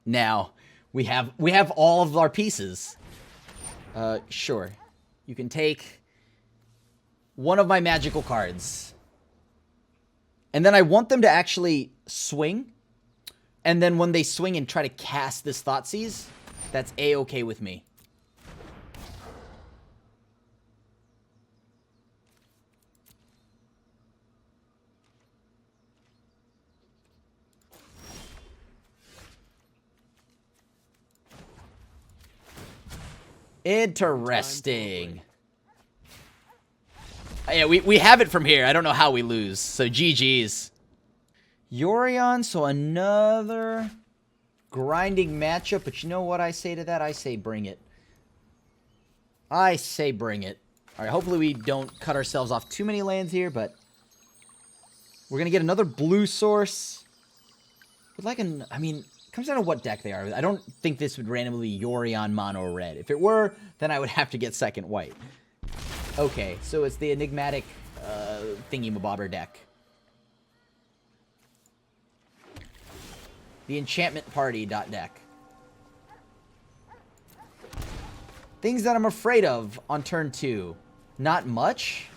Now, we have all of our pieces. Sure. You can take one of my magical cards. And then I want them to actually swing. And then when they swing and try to cast this Thoughtseize, that's A-okay with me. Interesting. Yeah, we have it from here. I don't know how we lose. So GG's. Yorion, so another grinding matchup. But you know what I say to that? I say bring it. I say bring it. All right, hopefully we don't cut ourselves off too many lands here, but we're going to get another blue source. With like an, I mean, it comes down to what deck they are. I don't think this would randomly Yorion mono red. If it were, then I would have to get second white. Okay, so it's the enigmatic thingy-mabobber deck. The enchantment party deck. Things that I'm afraid of on turn 2. Not much.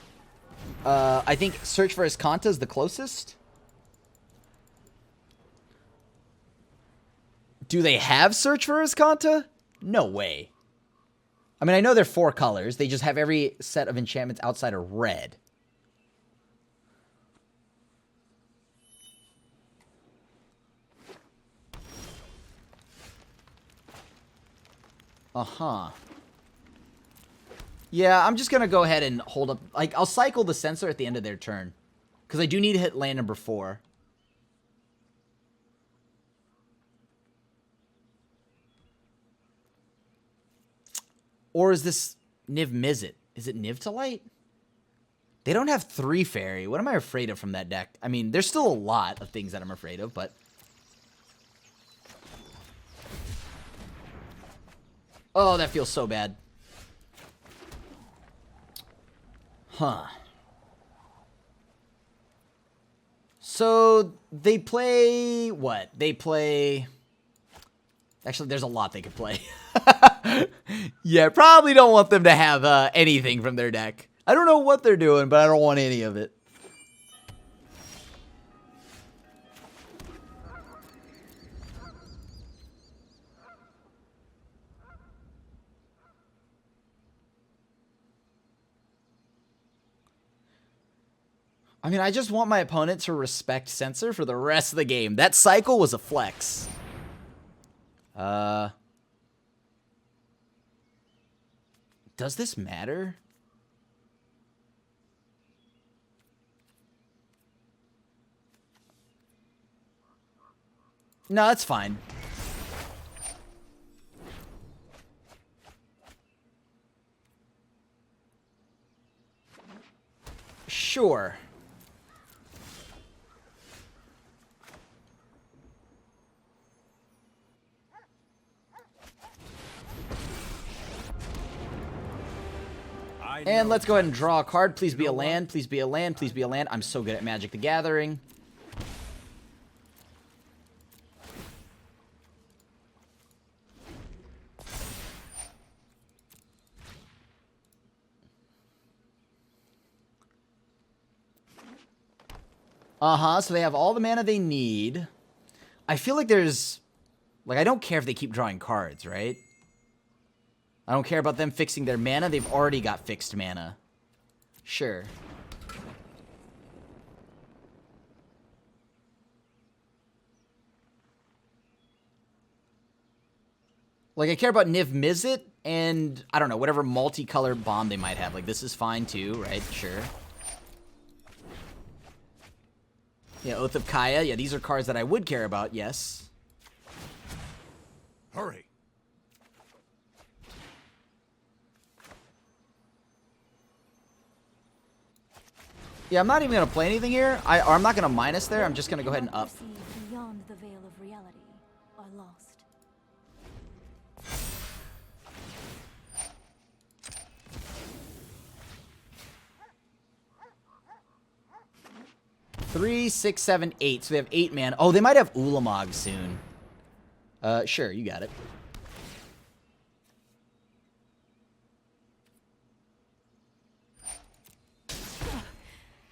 I think Search for Iskanta is the closest. Do they have Search for Iskanta? No way. I mean, I know they're 4 colors. They just have every set of enchantments outside of red. Uh-huh. Yeah, I'm just going to go ahead and hold up. Like, I'll cycle the Censor at the end of their turn. Because I do need to hit land number 4. Or is this Niv Mizzet? Is it Niv to Light? They don't have 3 fairy. What am I afraid of from that deck? I mean, there's still a lot of things that I'm afraid of, but... Oh, that feels so bad. Huh. So, they play... What? They play... Actually, there's a lot they could play. Yeah, probably don't want them to have anything from their deck. I don't know what they're doing, but I don't want any of it. I mean, I just want my opponent to respect Censor for the rest of the game. That cycle was a flex. Does this matter? No, that's fine. Sure. And let's go ahead and draw a card. Please be a land. Please be a land. Please be a land. I'm so good at Magic the Gathering. Uh-huh, so they have all the mana they need. I feel like there's... Like, I don't care if they keep drawing cards, right? I don't care about them fixing their mana. They've already got fixed mana. Sure. Like, I care about Niv Mizzet and, I don't know, whatever multicolored bomb they might have. Like, this is fine too, right? Sure. Yeah, Oath of Kaya. Yeah, these are cards that I would care about, yes. Hurry. Yeah, I'm not even going to play anything here. Or I'm not going to minus there. I'm just going to go ahead and up. Beyond the veil of reality are lost. Three, 6, 7, 8. So they have 8 mana. Oh, they might have Ulamog soon. Sure, you got it.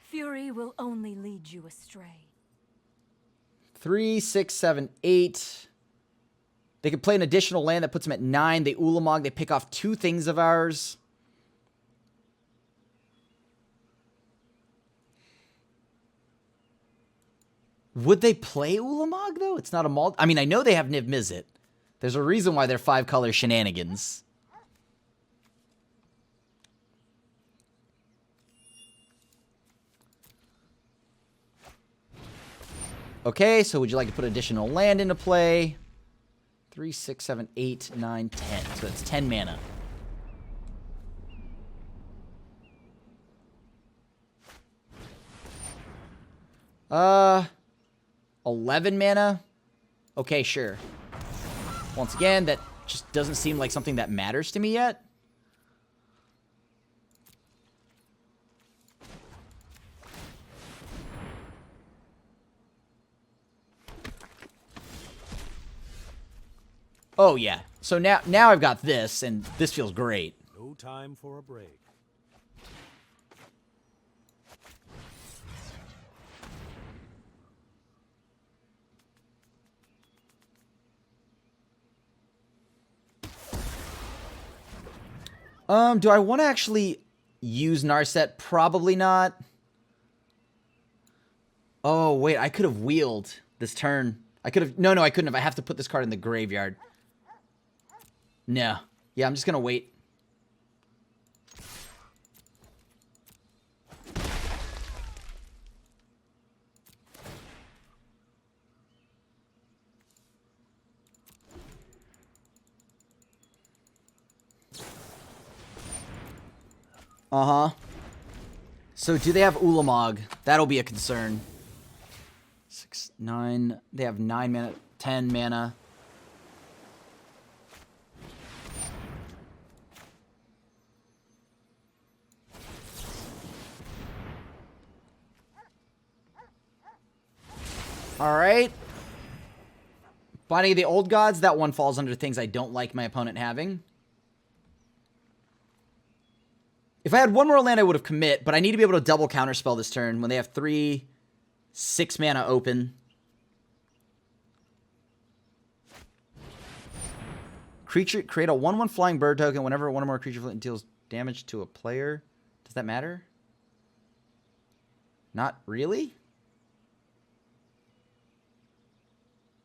Fury will only lead you astray. 3, 6, 7, 8. They could play an additional land that puts them at 9. They Ulamog. They pick off 2 things of ours. Would they play Ulamog, though? It's not a multi... I mean, I know they have Niv Mizzet. There's a reason why they're 5-color shenanigans. Okay, so would you like to put additional land into play? 3, 6, 7, 8, 9, 10. So that's 10 mana. Uh... 11 mana? Okay, sure. Once again, that just doesn't seem like something that matters to me yet. Oh, yeah. So now I've got this, and this feels great. No time for a break. Do I want to actually use Narset? Probably not. Oh, wait, I could have wheeled this turn. I could have... No, I couldn't have. I have to put this card in the graveyard. No. Yeah, I'm just going to wait. Uh-huh. So do they have Ulamog? That'll be a concern. 6, 9. They have 9 mana, 10 mana. All right. Binding of the Old Gods. That one falls under things I don't like my opponent having. If I had one more land, I would have commit, but I need to be able to double counterspell this turn when they have 3, 6 mana open. Create a 1/1 flying bird token whenever one or more creature deals damage to a player. Does that matter? Not really?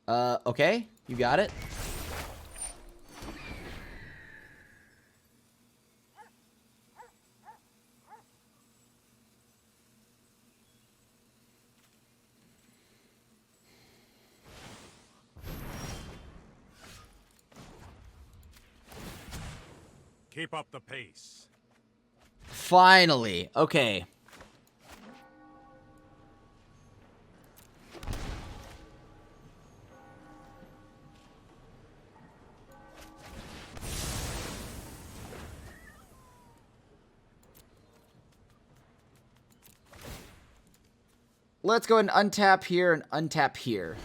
Okay. You got it. Keep up the pace. Finally. Okay. Let's go ahead and untap here and untap here.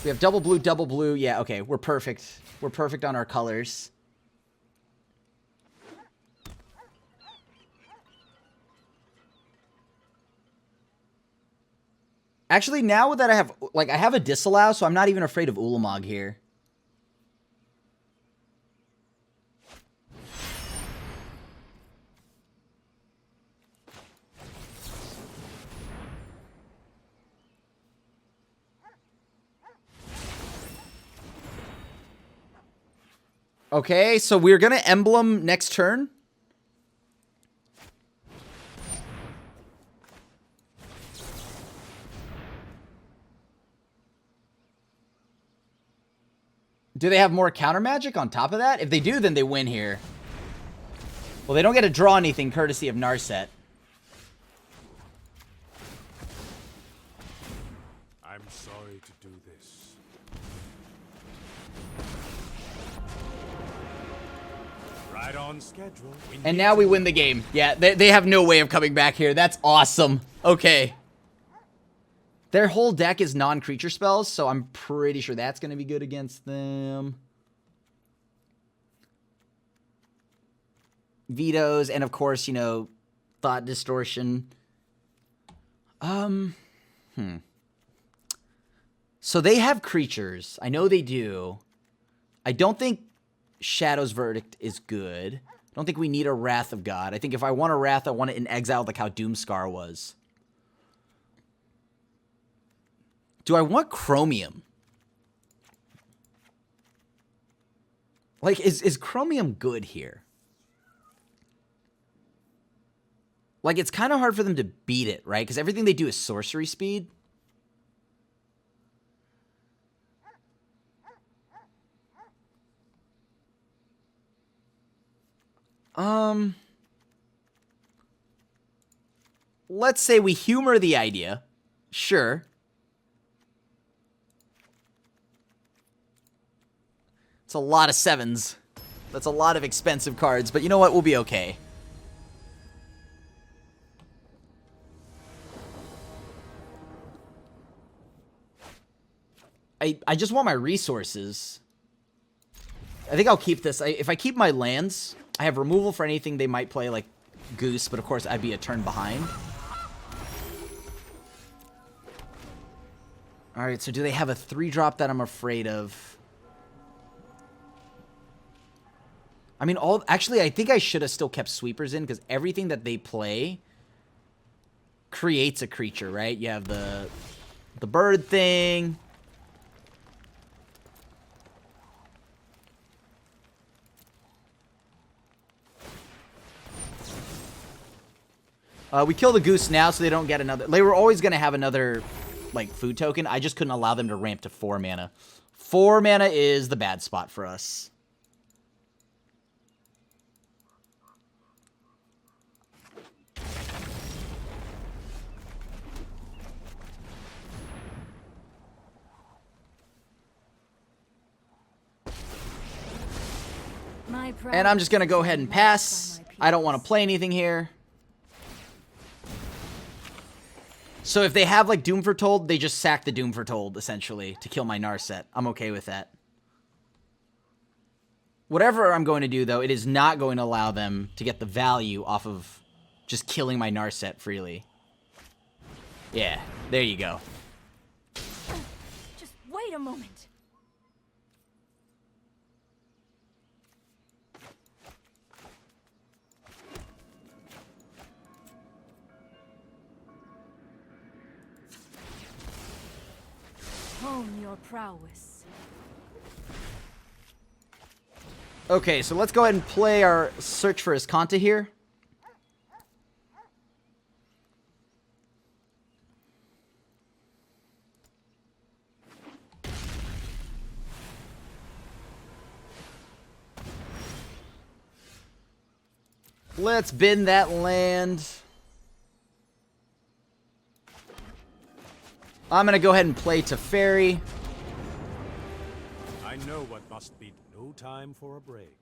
We have double blue, double blue. Yeah, okay. We're perfect. We're perfect on our colors. Actually, now that I have a disallow, so I'm not even afraid of Ulamog here. Okay, so we're going to emblem next turn. Do they have more counter magic on top of that? If they do, then they win here. Well, they don't get to draw anything courtesy of Narset. I'm sorry to do this. Right on schedule. And now we win the game. Yeah, they have no way of coming back here. That's awesome. Okay. Their whole deck is non-creature spells, so I'm pretty sure that's going to be good against them. Vetoes, and of course, you know, Thought Distortion. So they have creatures. I know they do. I don't think Shadow's Verdict is good. I don't think we need a Wrath of God. I think if I want a Wrath, I want it in exile like how Doomscar was. Do I want Chromium? Like, is Chromium good here? Like, it's kind of hard for them to beat it, right? Because everything they do is sorcery speed. Let's say we humor the idea. Sure. It's a lot of 7s. That's a lot of expensive cards, but you know what? We'll be okay. I just want my resources. I think I'll keep this. If I keep my lands, I have removal for anything they might play, like Goose, but of course I'd be a turn behind. Alright, so do they have a 3-drop that I'm afraid of? I mean, actually, I think I should have still kept Sweepers in, because everything that they play creates a creature, right? You have the bird thing. We kill the Goose now so they don't get another. They were always going to have another, like, food token. I just couldn't allow them to ramp to 4 mana. 4 mana is the bad spot for us. And I'm just going to go ahead and pass. I don't want to play anything here. So if they have, like, Doom Foretold, they just sack the Doom Foretold, essentially, to kill my Narset. I'm okay with that. Whatever I'm going to do, though, it is not going to allow them to get the value off of just killing my Narset freely. Yeah, there you go. Just wait a moment. Hone your prowess. Okay, so let's go ahead and play our Search for Iskanta here. Let's bin that land. I'm going to go ahead and play Teferi. I know what must be no time for a break.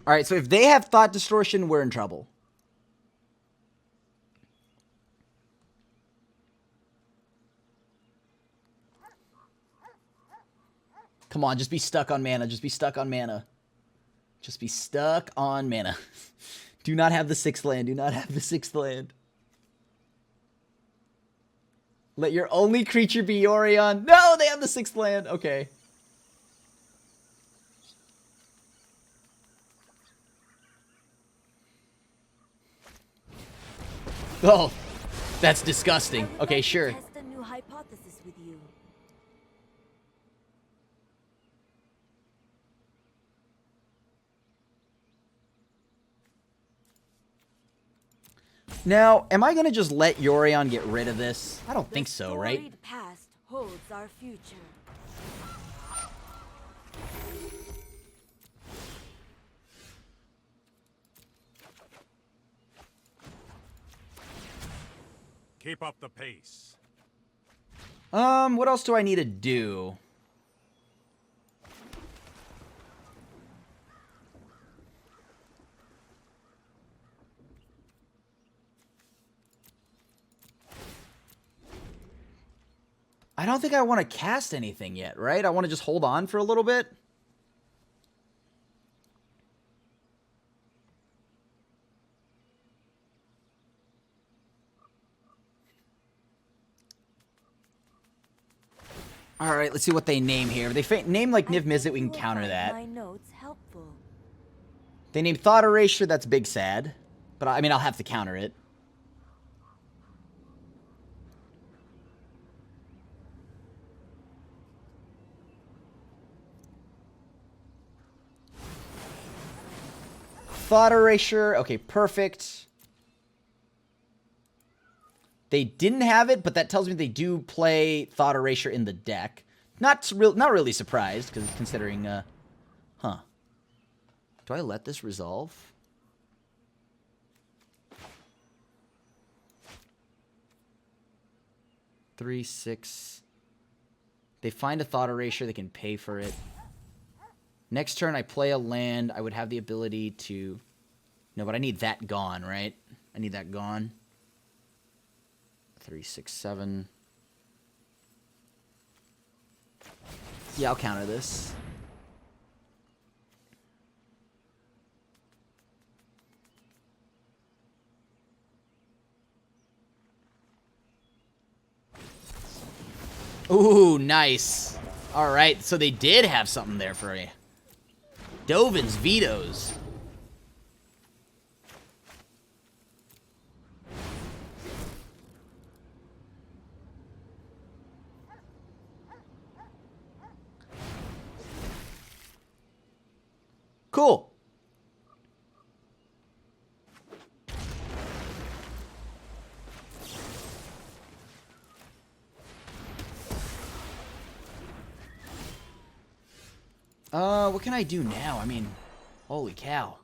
Alright, so if they have Thought Distortion, we're in trouble. Come on, just be stuck on mana. Just be stuck on mana. Just be stuck on mana. Do not have the 6th land. Do not have the 6th land. Let your only creature be Yorion. No, they have the 6th land. Okay. Oh, that's disgusting. Okay, sure. Test a new hypothesis with you. Now, am I going to just let Yorion get rid of this? I don't think so, right? The storied past holds our future. Keep up the pace. What else do I need to do? I don't think I want to cast anything yet, right? I want to just hold on for a little bit. All right, let's see what they name here. If they name like Niv Mizzet, we can counter that. My notes helpful. They name Thought Erasure, that's big sad. But I mean, I'll have to counter it. Thought Erasure, okay, perfect. They didn't have it, but that tells me they do play Thought Erasure in the deck. Not really surprised, because considering, huh. Do I let this resolve? Three, 6. They find a Thought Erasure, they can pay for it. Next turn, I play a land. I would have the ability to... No, but I need that gone, right? I need that gone. 3, 6, 7. Yeah, I'll counter this. Ooh, nice. All right, so they did have something there for you. Dovin's Vetoes. Cool. What can I do now? I mean, holy cow.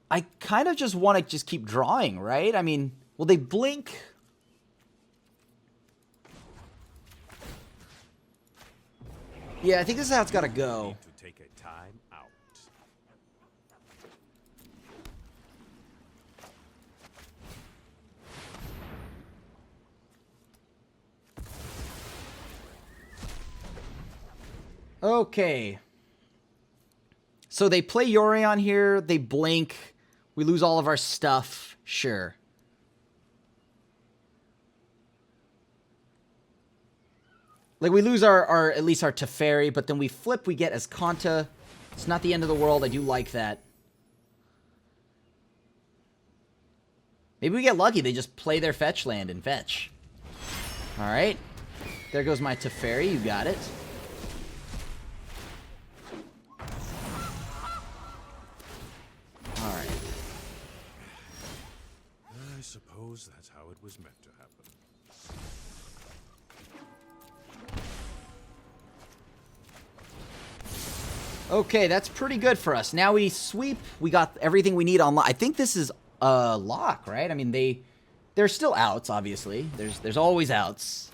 I kind of just want to just keep drawing, right? I mean, will they blink? Yeah, I think this is how it's got to go. Need to take a time out. Okay. So they play Yorion here, they blink, we lose all of our stuff, sure. Like, we lose our at least our Teferi, but then we flip, we get Azcanta. It's not the end of the world, I do like that. Maybe we get lucky, they just play their fetch land and fetch. Alright. There goes my Teferi, you got it. Alright. I suppose that's how it was meant to happen. Okay, that's pretty good for us. Now we sweep. We got everything we need online. I think this is a lock, right? I mean, there's still outs, obviously. There's always outs.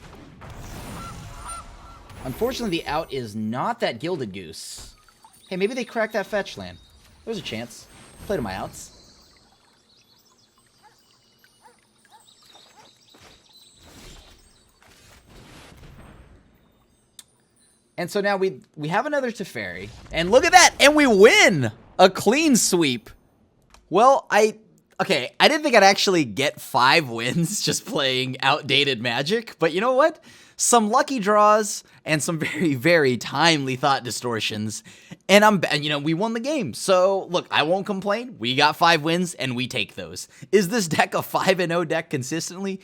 Unfortunately, the out is not that Gilded Goose. Hey, maybe they cracked that fetch land. There's a chance. Play to my outs. And so now we have another Teferi. And look at that! And we win! A clean sweep. Well, okay, I didn't think I'd actually get 5 wins just playing outdated Magic. But you know what? some lucky draws, and some very, very timely thought distortions. And we won the game. So look, I won't complain. We got 5 wins and we take those. Is this deck a 5-0 deck consistently?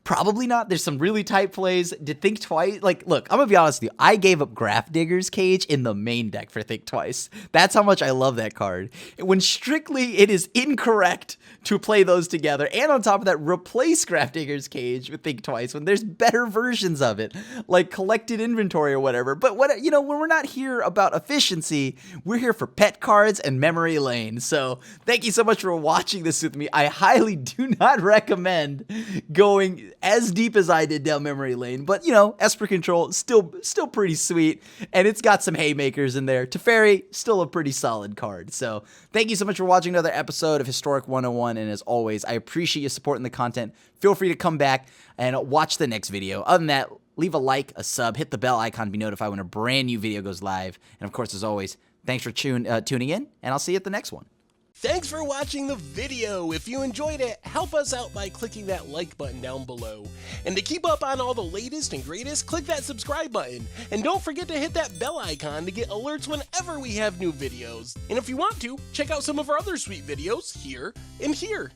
Probably not. There's some really tight plays. Did Think Twice? Like, look, I'm gonna be honest with you. I gave up Graph Digger's Cage in the main deck for Think Twice. That's how much I love that card. When strictly it is incorrect to play those together, and on top of that, replace Graph Digger's Cage with Think Twice when there's better versions of it, like Collected Inventory or whatever. But when we're not here about efficiency, we're here for pet cards and memory lane. So thank you so much for watching this with me. I highly do not recommend going as deep as I did down memory lane, but Esper Control still pretty sweet, and it's got some haymakers in there. Teferi, still a pretty solid card. So thank you so much for watching another episode of Historic 101, and as always, I appreciate you supporting the content. Feel free to come back and watch the next video. Other than that, leave a like, a sub, hit the bell icon to be notified when a brand new video goes live, and of course, as always, thanks for tuning in, and I'll see you at the next one. Thanks for watching the video. If you enjoyed it, help us out by clicking that like button down below. And to keep up on all the latest and greatest, click that subscribe button. And don't forget to hit that bell icon to get alerts whenever we have new videos. And if you want to, check out some of our other sweet videos here and here.